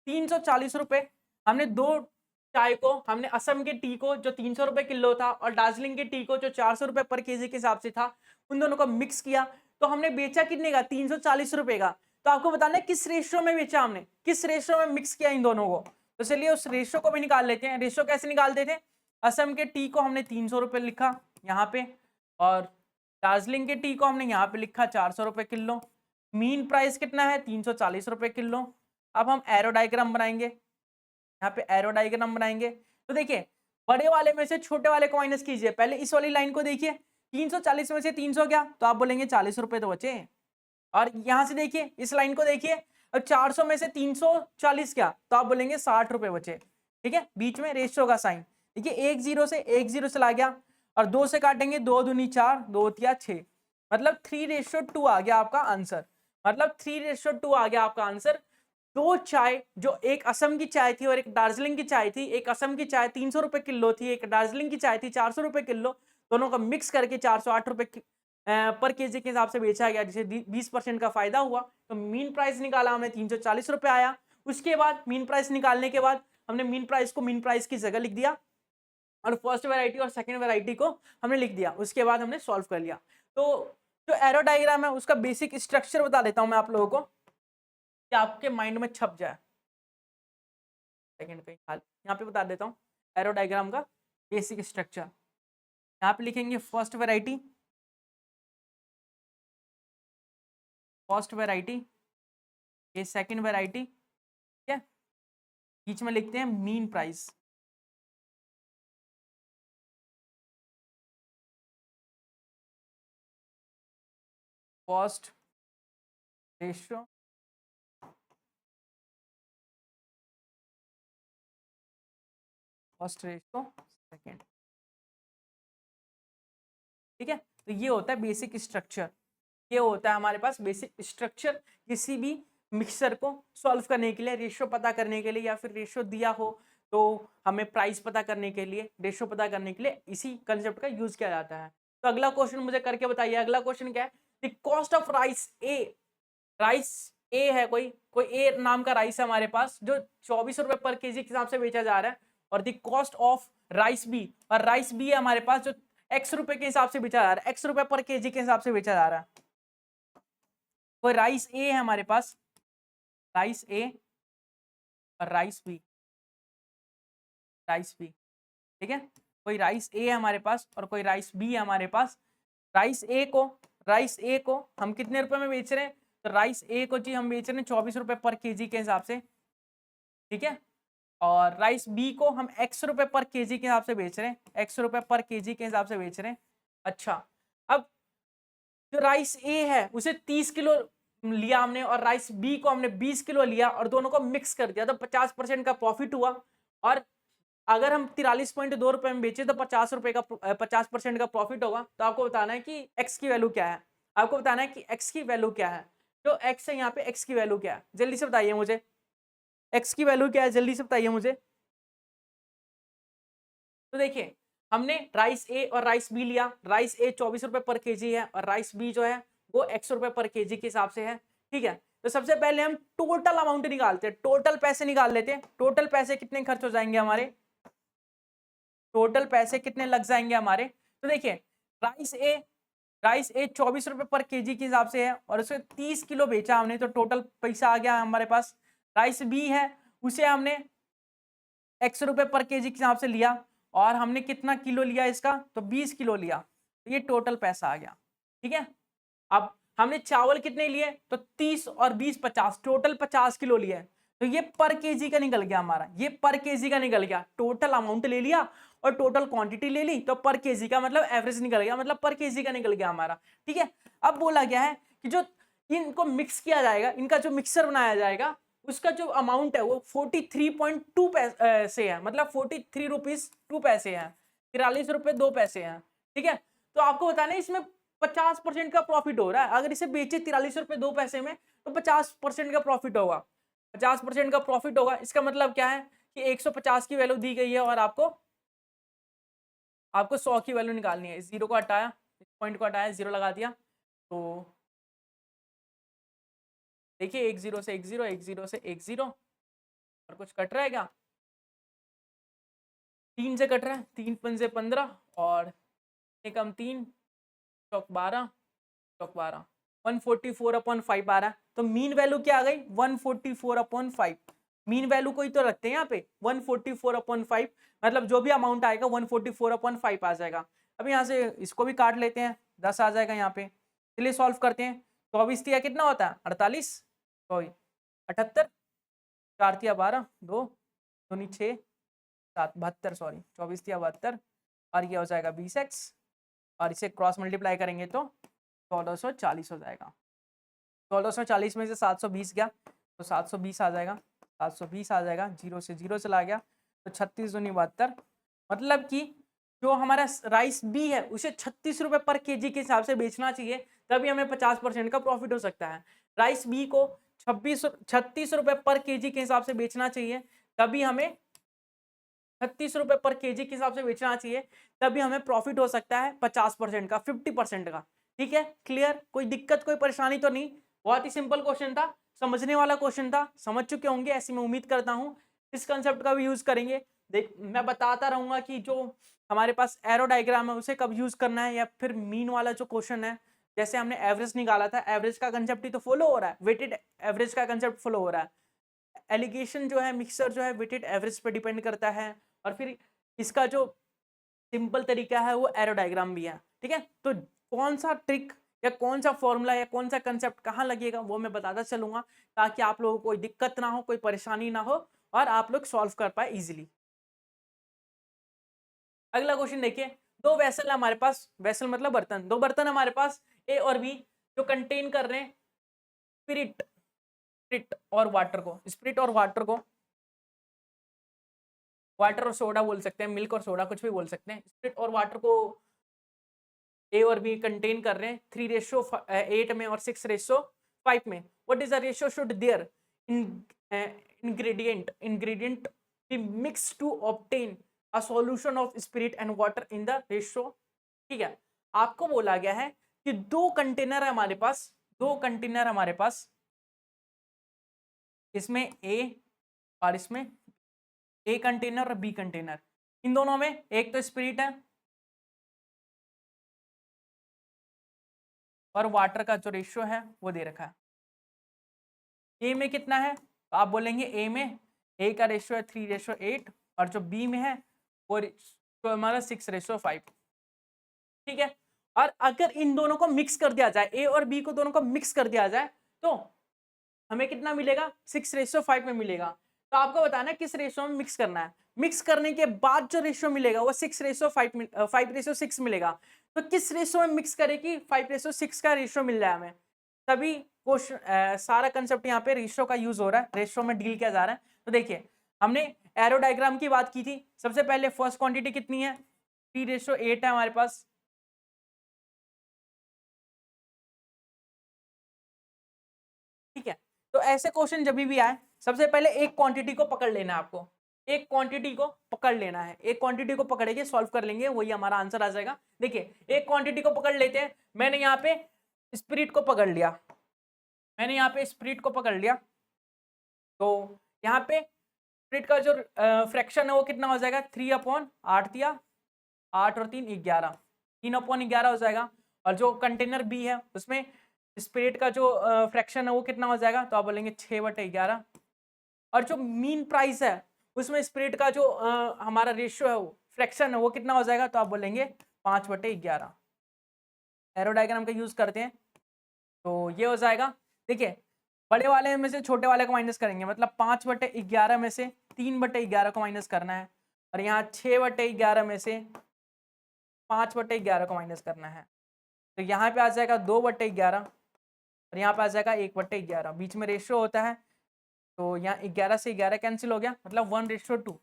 340 रुपए हमने दो चाय को, हमने असम के टी को जो 300 रुपए किलो था और दार्जिलिंग के टी को जो 400 रुपए पर केजी के हिसाब से था, उन दोनों को मिक्स किया, तो हमने बेचा कितने का, 340 रुपए का। तो आपको बताना है किस रेशियो में बेचा हमने, किस रेशियो में मिक्स किया इन दोनों को। तो चलिए उस रेशियो को भी निकाल लेते हैं। रेशियो कैसे निकालते थे, असम के टी को हमने 300 रुपए लिखा यहाँ पे, और दार्जिलिंग के टी को हमने यहाँ पे लिखा 400 रुपए किलो। मीन प्राइस कितना है, 340 रुपए किलो। अब हम एरो डायग्राम बनाएंगे, यहाँ पे एरो डायग्राम बनाएंगे। तो देखिए बड़े वाले में से छोटे वाले को माइनस कीजिए। पहले इस वाली लाइन को देखिए, 340 में से 300 क्या, तो आप बोलेंगे 40 रुपए तो बचे। और यहाँ से देखिए इस लाइन को देखिए, और 400 में से 340 क्या, तो आप बोलेंगे 60 रुपए बचे। ठीक है, बीच में रेशियो का साइन देखिए, एक जीरो से एक जीरो चला गया, और 2 से काटेंगे, 2 दूनी 4, 2 तिया 6, मतलब 3:2 आ गया आपका आंसर। मतलब 3:2 आ गया आपका आंसर। दो चाय, जो एक असम की चाय थी और एक दार्जिलिंग की चाय थी, एक असम की चाय 300 रुपए किलो थी, एक दार्जिलिंग की चाय थी 400 रुपए किलो, दोनों का मिक्स करके 408 रुपए पर केजी के हिसाब से बेचा गया, जिसे 20% का फायदा हुआ। तो मीन प्राइस निकाला हमने, 340 रुपए आया। उसके बाद मीन प्राइस निकालने के बाद हमने मीन प्राइस को मीन प्राइस की जगह लिख दिया, और फर्स्ट वैरायटी और सेकंड वैरायटी को हमने लिख दिया। उसके बाद हमने सॉल्व कर लिया। तो जो एरो डायग्राम है उसका बेसिक स्ट्रक्चर बता देता हूं मैं आप लोगों को, कि आपके माइंड में छप जाए। सेकंड कहीं हाल यहाँ पे बता देता हूँ एरो डायग्राम का बेसिक स्ट्रक्चर। यहाँ पे लिखेंगे फर्स्ट वैरायटी, ये सेकंड वैरायटी, ठीक है। बीच में लिखते हैं mean price, cost ratio, second. ठीक है, तो ये होता है बेसिक स्ट्रक्चर। ये होता है हमारे पास बेसिक स्ट्रक्चर किसी भी मिक्सचर को सॉल्व करने के लिए, रेशियो पता करने के लिए, या फिर रेशियो दिया हो तो हमें प्राइस पता करने के लिए, रेशियो पता करने के लिए इसी कंसेप्ट का यूज किया जाता है। तो अगला क्वेश्चन मुझे करके बताइए। अगला क्वेश्चन क्या है? The cost of rice A, rice A है, कोई ए नाम का राइस है हमारे पास, जो 24 रुपए पर केजी के हिसाब से बेचा जा रहा है। और the cost of rice B, और राइस बी है हमारे पास, जो एक्स रुपए के हिसाब से बेचा जा रहा है, एक्स रुपए पर केजी के हिसाब से बेचा जा रहा है। कोई राइस ए है हमारे पास, राइस ए और राइस बी, ठीक है। कोई राइस ए है हमारे पास और कोई राइस बी है हमारे पास। राइस ए को हम कितने रुपए में बेच रहे हैं? तो राइस ए को जी हम बेच रहे हैं 24 रुपए पर केजी के हिसाब से, ठीक है। और राइस बी को हम एक्स रुपए पर केजी के हिसाब से बेच रहे हैं, एक्स रुपए पर केजी के हिसाब से बेच रहे हैं। अच्छा, अब जो राइस ए है उसे 30 किलो लिया हमने, और राइस बी को हमने 20 किलो लिया, और दोनों को मिक्स कर दिया, तो 50% का प्रॉफिट हुआ। और अगर हम 43.2 रुपए में बेचे तो 50% का प्रॉफिट होगा। तो आपको बताना है कि एक्स की वैल्यू क्या है, आपको बताना है कि एक्स की वैल्यू क्या है। तो एक्स है यहाँ पे, एक्स की वैल्यू क्या है जल्दी से बताइए मुझे, एक्स की वैल्यू क्या है जल्दी से बताइए मुझे। तो देखिए, हमने राइस ए और राइस बी लिया। राइस ए 24 रुपए पर केजी है, और राइस बी जो है वो एक्स रुपए पर केजी के हिसाब से है, ठीक है। तो सबसे पहले हम टोटल अमाउंट निकालते हैं, टोटल पैसे निकाल लेते हैं। टोटल पैसे कितने खर्च हो जाएंगे हमारे, टोटल पैसे कितने लग जाएंगे हमारे। तो देखिए, राइस ए 24 रुपए पर केजी के हिसाब से है, और उसे 30 किलो बेचा हमने, तो टोटल पैसा आ गया हमारे पास। राइस बी है, उसे हमने एक्स रुपए पर केजी के हिसाब से लिया, और हमने कितना किलो लिया इसका, तो 20 किलो लिया, तो ये टोटल पैसा आ गया, ठीक है। अब हमने चावल कितने लिए, तो 30 और 20 50, टोटल 50 किलो लिया है। तो ये पर केजी का निकल गया हमारा, ये पर केजी का निकल गया। टोटल अमाउंट ले लिया और टोटल क्वांटिटी ले ली, तो पर केजी का मतलब एवरेज निकल गया, मतलब पर केजी का निकल गया हमारा, ठीक है। अब बोला गया है कि जो इनको मिक्स किया जाएगा, इनका जो मिक्सर बनाया जाएगा, उसका जो अमाउंट है वो 43.2 पैसे है, मतलब 43 रुपीज 2 पैसे है, 43 रुपए 2 पैसे हैं, ठीक है। तो आपको बताना है इसमें 50% का प्रॉफिट हो रहा है। अगर इसे बेचे 43 रुपए 2 पैसे में, तो 50% का प्रॉफिट होगा, 50% का प्रॉफिट होगा। इसका मतलब क्या है कि 150 की वैल्यू दी गई है, और आपको 100 की वैल्यू निकालनी है। जीरो को हटाया, पॉइंट को हटाया, जीरो लगा दिया, तो देखिए एक जीरो से एक जीरो, एक जीरो से एक जीरो, और कुछ कट रहा है क्या? 3 से कट रहा है, 3 पंजे 15, और कम 3 चौक 12, चौक 12, 144/5 आ रहा है। तो मीन वैल्यू क्या आ गई, 144/5। मीन वैल्यू को ही तो रखते हैं यहाँ पे, 144/5, मतलब जो भी अमाउंट आएगा 144/5 आ जाएगा। अब यहाँ से इसको भी काट लेते हैं, 10 आ जाएगा यहाँ पे। चलिए सॉल्व करते हैं। 24 तिया कितना होता है, 48, सॉरी 78, 4 तिया 12, 2 दूनी 6 7 72, सॉरी 24 तिया 72, और ये हो जाएगा 20x, और इसे क्रॉस मल्टीप्लाई करेंगे तो 1440 हो जाएगा। 1440 में से 720 गया तो 720 आ जाएगा, 720 आ जाएगा, 0 से 0 चला गया तो 36 दूनी 72। मतलब कि जो हमारा राइस बी है उसे 36 रुपए पर केजी के हिसाब से बेचना चाहिए, तभी हमें 50% का प्रॉफिट हो सकता है। राइस बी को 36 रुपए पर केजी के हिसाब से बेचना चाहिए, तभी हमें 36 रुपए पर केजी के हिसाब से बेचना चाहिए, तभी हमें प्रॉफिट हो सकता है 50% का, 50% का। ठीक है, क्लियर? कोई दिक्कत कोई परेशानी तो नहीं? बहुत ही सिंपल क्वेश्चन था, समझने वाला क्वेश्चन था, समझ चुके होंगे ऐसी मैं उम्मीद करता हूं। इस कंसेप्ट का भी यूज करेंगे। देख मैं बताता रहूंगा कि जो हमारे पास एरो डायग्राम है उसे कब यूज करना है, या फिर मीन वाला जो क्वेश्चन है, जैसे हमने एवरेज निकाला था, एवरेज का कंसेप्ट ही तो फॉलो हो रहा है, वेटेड एवरेज का कंसेप्ट फॉलो हो रहा है। एलिगेशन जो है, मिक्सर जो है, वेटेड एवरेज पे डिपेंड करता है, और फिर इसका जो सिंपल तरीका है वो एरो डायग्राम भी है। ठीक है, तो कौन सा ट्रिक या कौन सा फॉर्मूला या कौन सा कंसेप्ट कहाँ लगेगा वो मैं बताता चलूंगा, ताकि आप लोगों को कोई दिक्कत ना हो, कोई परेशानी ना हो, और आप लोग सॉल्व कर पाए इजीली। अगला क्वेश्चन देखिए, दो वेसल हमारे पास, वेसल मतलब बर्तन, दो बर्तन हमारे पास ए और बी, जो कंटेन कर रहे हैं स्पिरिट, स्पिरिट और वाटर को, स्पिरिट और वाटर को, वाटर और सोडा बोल सकते हैं, मिल्क और सोडा कुछ भी बोल सकते हैं, स्पिरिट और वाटर को ए और बी कंटेन कर रहे हैं 3:8 में और 6:5 में। What is the ratio should their ingredient be mixed to obtain a solution of spirit and water in the ratio? ठीक है, आपको बोला गया है कि दो कंटेनर है हमारे पास, दो कंटेनर हमारे पास, इसमें ए और इसमें ए कंटेनर और बी कंटेनर, इन दोनों में एक तो स्पिरिट है और वाटर का जो रेशियो है वो दे रखा है। ए में कितना है, तो आप बोलेंगे ए में ए का रेशियो है 3:8, और जो बी में है वो तो हमारा 6:5। ठीक है, और अगर इन दोनों को मिक्स कर दिया जाए, ए और बी को दोनों को मिक्स कर दिया जाए, तो हमें कितना मिलेगा, 6:5 में मिलेगा। तो आपको बताना है किस रेशियो में मिक्स करना है। मिक्स करने के बाद जो रेशियो मिलेगा वो 5:6 मिलेगा। तो किस रेशियो में मिक्स करे कि 5:6 का रेशियो मिल जाए हमें, तभी क्वेश्चन सारा कंसेप्ट यहाँ पे रेशियो का यूज हो रहा है, रेशियो में डील किया जा रहा है। तो देखिए, हमने एरो डायग्राम की बात की थी, सबसे पहले फर्स्ट क्वांटिटी कितनी है, 3:8 है हमारे पास। ठीक है, तो ऐसे क्वेश्चन जब भी आए, सबसे पहले एक क्वांटिटी को पकड़ लेना है आपको, एक क्वांटिटी को पकड़ लेना है, एक क्वांटिटी को पकड़ेंगे, सॉल्व कर लेंगे, वही हमारा आंसर आ जाएगा। देखिए, एक क्वांटिटी को पकड़ लेते हैं, मैंने यहाँ पे स्पिरिट को पकड़ लिया, मैंने यहाँ पे स्पिरिट को पकड़ लिया, तो यहाँ पे स्पिरिट का जो फ्रैक्शन है वो कितना हो जाएगा, 3/8 दिया, 8 और 3 11, 3/11 हो जाएगा। और जो कंटेनर बी है उसमें स्पिरिट का जो फ्रैक्शन है वो कितना हो जाएगा, तो आप बोलेंगे 6/11। और जो मीन प्राइस है उसमें स्पिरिट का जो हमारा रेशियो है, वो फ्रैक्शन है, वो कितना हो जाएगा, तो आप बोलेंगे 5/11। एरो डायग्राम का यूज करते हैं तो ये हो जाएगा। देखिए, बड़े वाले में से छोटे वाले को माइनस करेंगे, मतलब 5/11 में से 3/11 को माइनस करना है, और यहाँ 6/11 में से 5/11 को माइनस करना है। तो यहाँ पे आ जाएगा 2/11, और यहाँ पे आ जाएगा 1/11, बीच में रेशियो होता है, तो यहाँ 11 से 11 कैंसिल हो गया, मतलब 1:2।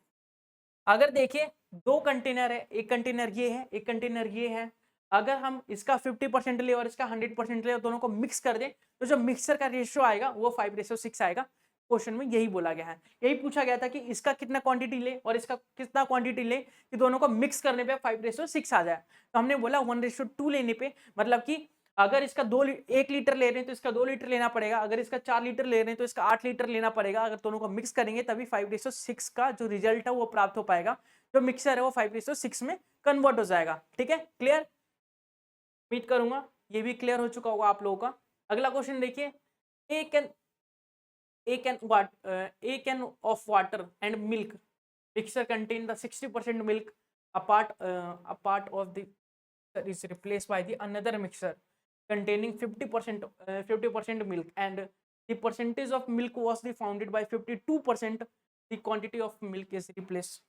अगर देखिए, दो कंटेनर है, एक कंटेनर ये है, एक कंटेनर ये है, अगर हम इसका 50% ले और इसका 100% ले और दोनों को मिक्स कर दें, तो जो मिक्सर का रेशियो आएगा वो 5:6 आएगा। क्वेश्चन में यही बोला गया है, यही पूछा गया था कि इसका कितना क्वांटिटी ले और इसका कितना क्वांटिटी ले कि दोनों को मिक्स करने पे 5:6 आ जाए। तो हमने बोला 1:2 लेने पे, मतलब कि अगर इसका 1 लीटर ले रहे हैं तो इसका 2 लीटर लेना पड़ेगा, अगर इसका 4 लीटर ले रहे हैं तो इसका 8 लीटर लेना पड़ेगा। अगर दोनों को मिक्स करेंगे तभी 5:6 का जो रिजल्ट है वो प्राप्त हो पाएगा, जो मिक्सर है वो 5:6 में कन्वर्ट हो जाएगा। ठीक है, क्लियर? उम्मीद करूंगा ये भी क्लियर हो चुका होगा आप लोगों का। अगला क्वेश्चन देखिए, a can of water and milk mixture contain the 60% milk, a part of the is replaced by the another mixture containing 50% milk, and the percentage of milk was the founded by 52%, the quantity of milk is replaced।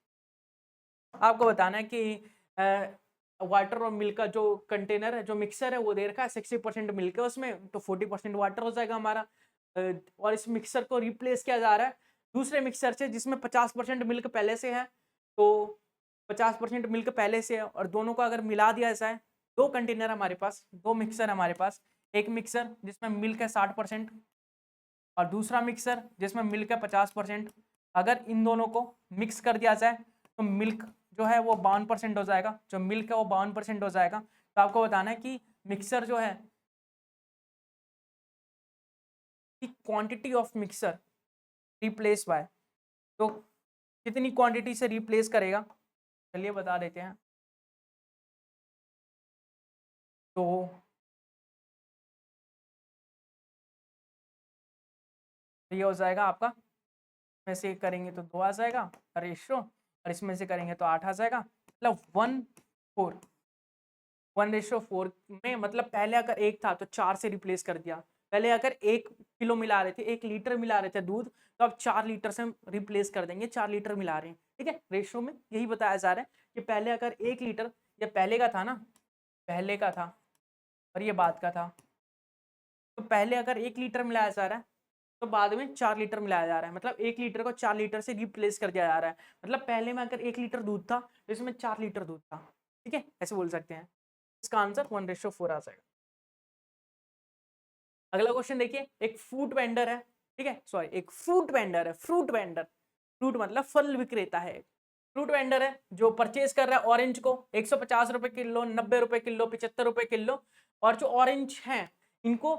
आपको बताना है कि water और milk का जो container है, जो mixer है वो दे रखा है 60% मिल्क है उसमें, तो 40% वाटर हो जाएगा हमारा। और इस मिक्सर को रिप्लेस किया जा रहा है दूसरे मिक्सर से जिसमें 50% मिल्क पहले से है। तो 50% मिल्क पहले से है और दोनों को अगर मिला दिया जाए, दो कंटेनर हमारे पास, दो मिक्सर हमारे पास, एक मिक्सर जिसमें मिल्क है 60% और दूसरा मिक्सर जिसमें मिल्क है 50%। अगर इन दोनों को मिक्स कर दिया जाए तो मिल्क जो है वो 52% हो जाएगा, जो मिल्क है वो 52% हो जाएगा। तो आपको बताना है कि मिक्सर जो है, कि quantity of mixer replace by, तो कितनी क्वांटिटी से रिप्लेस करेगा, चलिए बता देते हैं। तो ये हो जाएगा आपका, में से करेंगे तो 2 आ जाएगा रेशो, और इसमें से करेंगे तो 8 आ जाएगा, मतलब 1:4, 1:4 में, मतलब पहले अगर 1 था तो 4 से रिप्लेस कर दिया। पहले अगर 1 किलो मिला रहे थे, 1 लीटर मिला रहे थे दूध, तो अब 4 लीटर से हम रिप्लेस कर देंगे, 4 लीटर मिला रहे हैं। ठीक है, रेशो में यही बताया जा रहा है कि पहले अगर 1 लीटर, या पहले का था ना, पहले का था और ये बाद का था, तो पहले अगर 1 लीटर मिलाया जा रहा है तो बाद में 4 लीटर मिलाया जा रहा है, मतलब 1 लीटर को 4 लीटर से रिप्लेस कर दिया जा रहा है। मतलब पहले में अगर 1 लीटर दूध था तो इसमें 4 लीटर दूध था। ठीक है, ऐसे बोल सकते हैं। इसका आंसर 1:4 आ जाएगा। अगला क्वेश्चन देखिए, एक फ्रूट वेंडर है, ठीक है, सॉरी, एक फ्रूट वेंडर है, फ्रूट वेंडर, फ्रूट मतलब फल विक्रेता है। फ्रूट वेंडर है जो परचेज कर रहा है ऑरेंज को 150 रुपए किलो, 90 रुपए किलो, 75 रुपए किलो, और जो ऑरेंज है इनको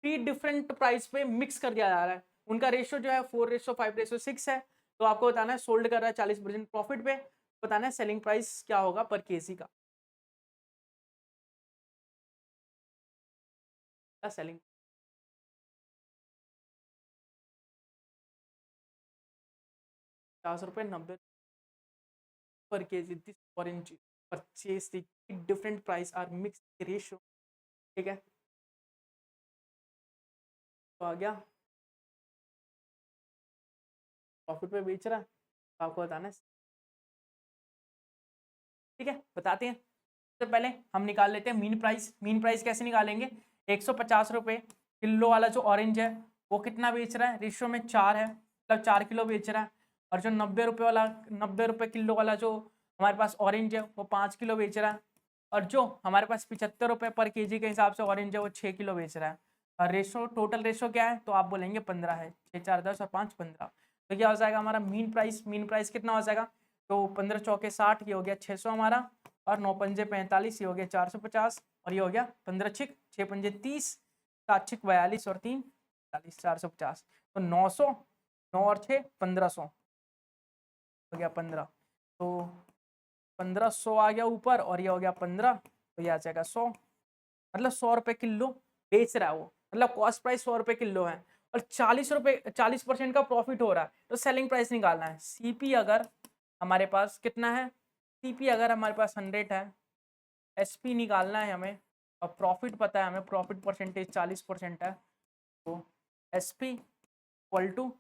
3 डिफरेंट प्राइस पे मिक्स कर दिया जा रहा है। उनका रेशियो जो है 4:5:6 है। तो आपको बताना है सोल्ड कर रहा है 40% प्रॉफिट पे, बताना है सेलिंग प्राइस क्या होगा पर केजी का, सेलिंग 50 रुपए, 90 per kg this orange purchase the different price are mixed ratio। ठीक है, तो आ गया प्रॉफिट पे बेच रहा है, तो आपको बताना है। ठीक है, बताते हैं। सबसे पहले हम निकाल लेते हैं मीन प्राइस। मीन प्राइस कैसे निकालेंगे, 150 रुपये किलो वाला जो ऑरेंज है वो कितना बेच रहा है, रेशियो में 4 है, मतलब 4 किलो बेच रहा है। और जो 90 रुपये वाला, 90 रुपये किलो वाला जो हमारे पास ऑरेंज है वो 5 किलो बेच रहा है। और जो हमारे पास 75 रुपये पर केजी के हिसाब से ऑरेंज है वो 6 किलो बेच रहा है। और रेशो, टोटल रेशो क्या है, तो आप बोलेंगे 15 है, 6 4 10 और 5 15। तो क्या हो जाएगा हमारा मीन प्राइस, मीन प्राइस कितना हो जाएगा, तो 15 चौके 60, ये हो गया 600 हमारा, और 9 पंजे 45, ये हो गया 450, और ये हो गया 15 छिक 6 पंजे 30, 7 छिक 42 और 3 40, 450। तो 900, 9 और 6 1500 हो गया 15। तो 1500 आ गया ऊपर, और ये हो गया 15, तो ये आ जाएगा 100, मतलब 100 रुपये किलो बेच रहा है वो, मतलब कॉस्ट प्राइस 100 रुपये किलो है, और 40 रुपये, 40% का प्रॉफिट हो रहा है। तो सेलिंग प्राइस निकालना है। सीपी अगर हमारे पास कितना है, सीपी अगर हमारे पास 100 है, एसपी निकालना है हमें, और प्रॉफिट पता है हमें, प्रॉफिट परसेंटेज 40% है, तो SP equal to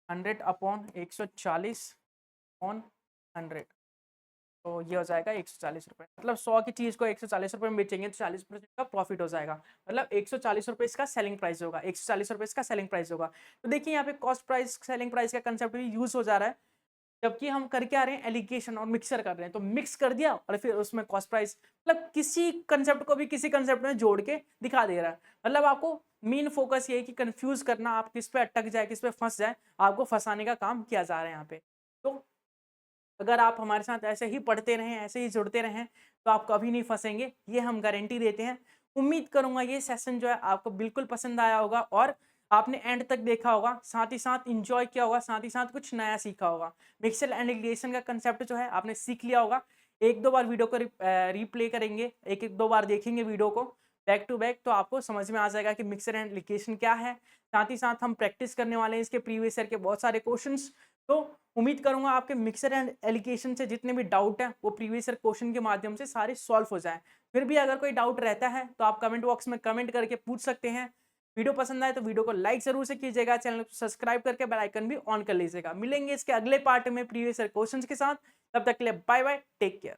100 upon 140 on 100, तो ये हो जाएगा 140 रुपये। मतलब 100 की चीज़ को 140 रुपये में बेचेंगे तो 40% का प्रॉफिट हो जाएगा, मतलब 140 रुपये इसका सेलिंग प्राइस होगा, 140 रुपये इसका सेलिंग प्राइस होगा। तो देखिए यहाँ पे कॉस्ट प्राइस, सेलिंग प्राइस का कंसेप्ट भी यूज हो जा रहा है, जबकि हम करके आ रहे हैं एलिगेशन और मिक्सर कर रहे हैं, तो मिक्स कर दिया और फिर उसमें कॉस्ट प्राइस, मतलब किसी कंसेप्ट को भी किसी कंसेप्ट में जोड़ के दिखा दे रहा है। मतलब आपको मेन फोकस ये है कि कंफ्यूज करना, आप किस पे अटक जाए, किस पे फंस जाए, आपको फंसाने का काम किया जा रहा है यहाँ पे। तो अगर आप हमारे साथ ऐसे ही पढ़ते रहें, ऐसे ही जुड़ते रहें, तो आप कभी नहीं फंसेंगे, ये हम गारंटी देते हैं। उम्मीद करूंगा ये सेशन जो है आपको बिल्कुल पसंद आया होगा और आपने एंड तक देखा होगा, साथ ही साथ इंजॉय किया होगा, साथ ही साथ कुछ नया सीखा होगा। मिक्सर एंड रिलेशन का कंसेप्ट जो है आपने सीख लिया होगा। एक दो बार वीडियो को रिप्ले करेंगे, एक एक दो बार देखेंगे वीडियो को बैक टू बैक, तो आपको समझ में आ जाएगा कि मिक्सर एंड एप्लीकेशन क्या है। साथ ही साथ हम प्रैक्टिस करने वाले हैं इसके प्रीवियस ईयर के बहुत सारे क्वेश्चंस। तो उम्मीद करूंगा आपके मिक्सर एंड एप्लीकेशन से जितने भी डाउट हैं वो प्रीवियस ईयर क्वेश्चन के माध्यम से सारे सॉल्व हो जाएं। फिर भी अगर कोई डाउट रहता है तो आप कमेंट बॉक्स में कमेंट करके पूछ सकते हैं। वीडियो पसंद आए तो वीडियो को लाइक जरूर से कीजिएगा, चैनल को सब्सक्राइब करके बेल आइकन भी ऑन कर लीजिएगा। मिलेंगे इसके अगले पार्ट में प्रीवियस ईयर क्वेश्चंस के साथ, तब तक के लिए बाय बाय, टेक केयर।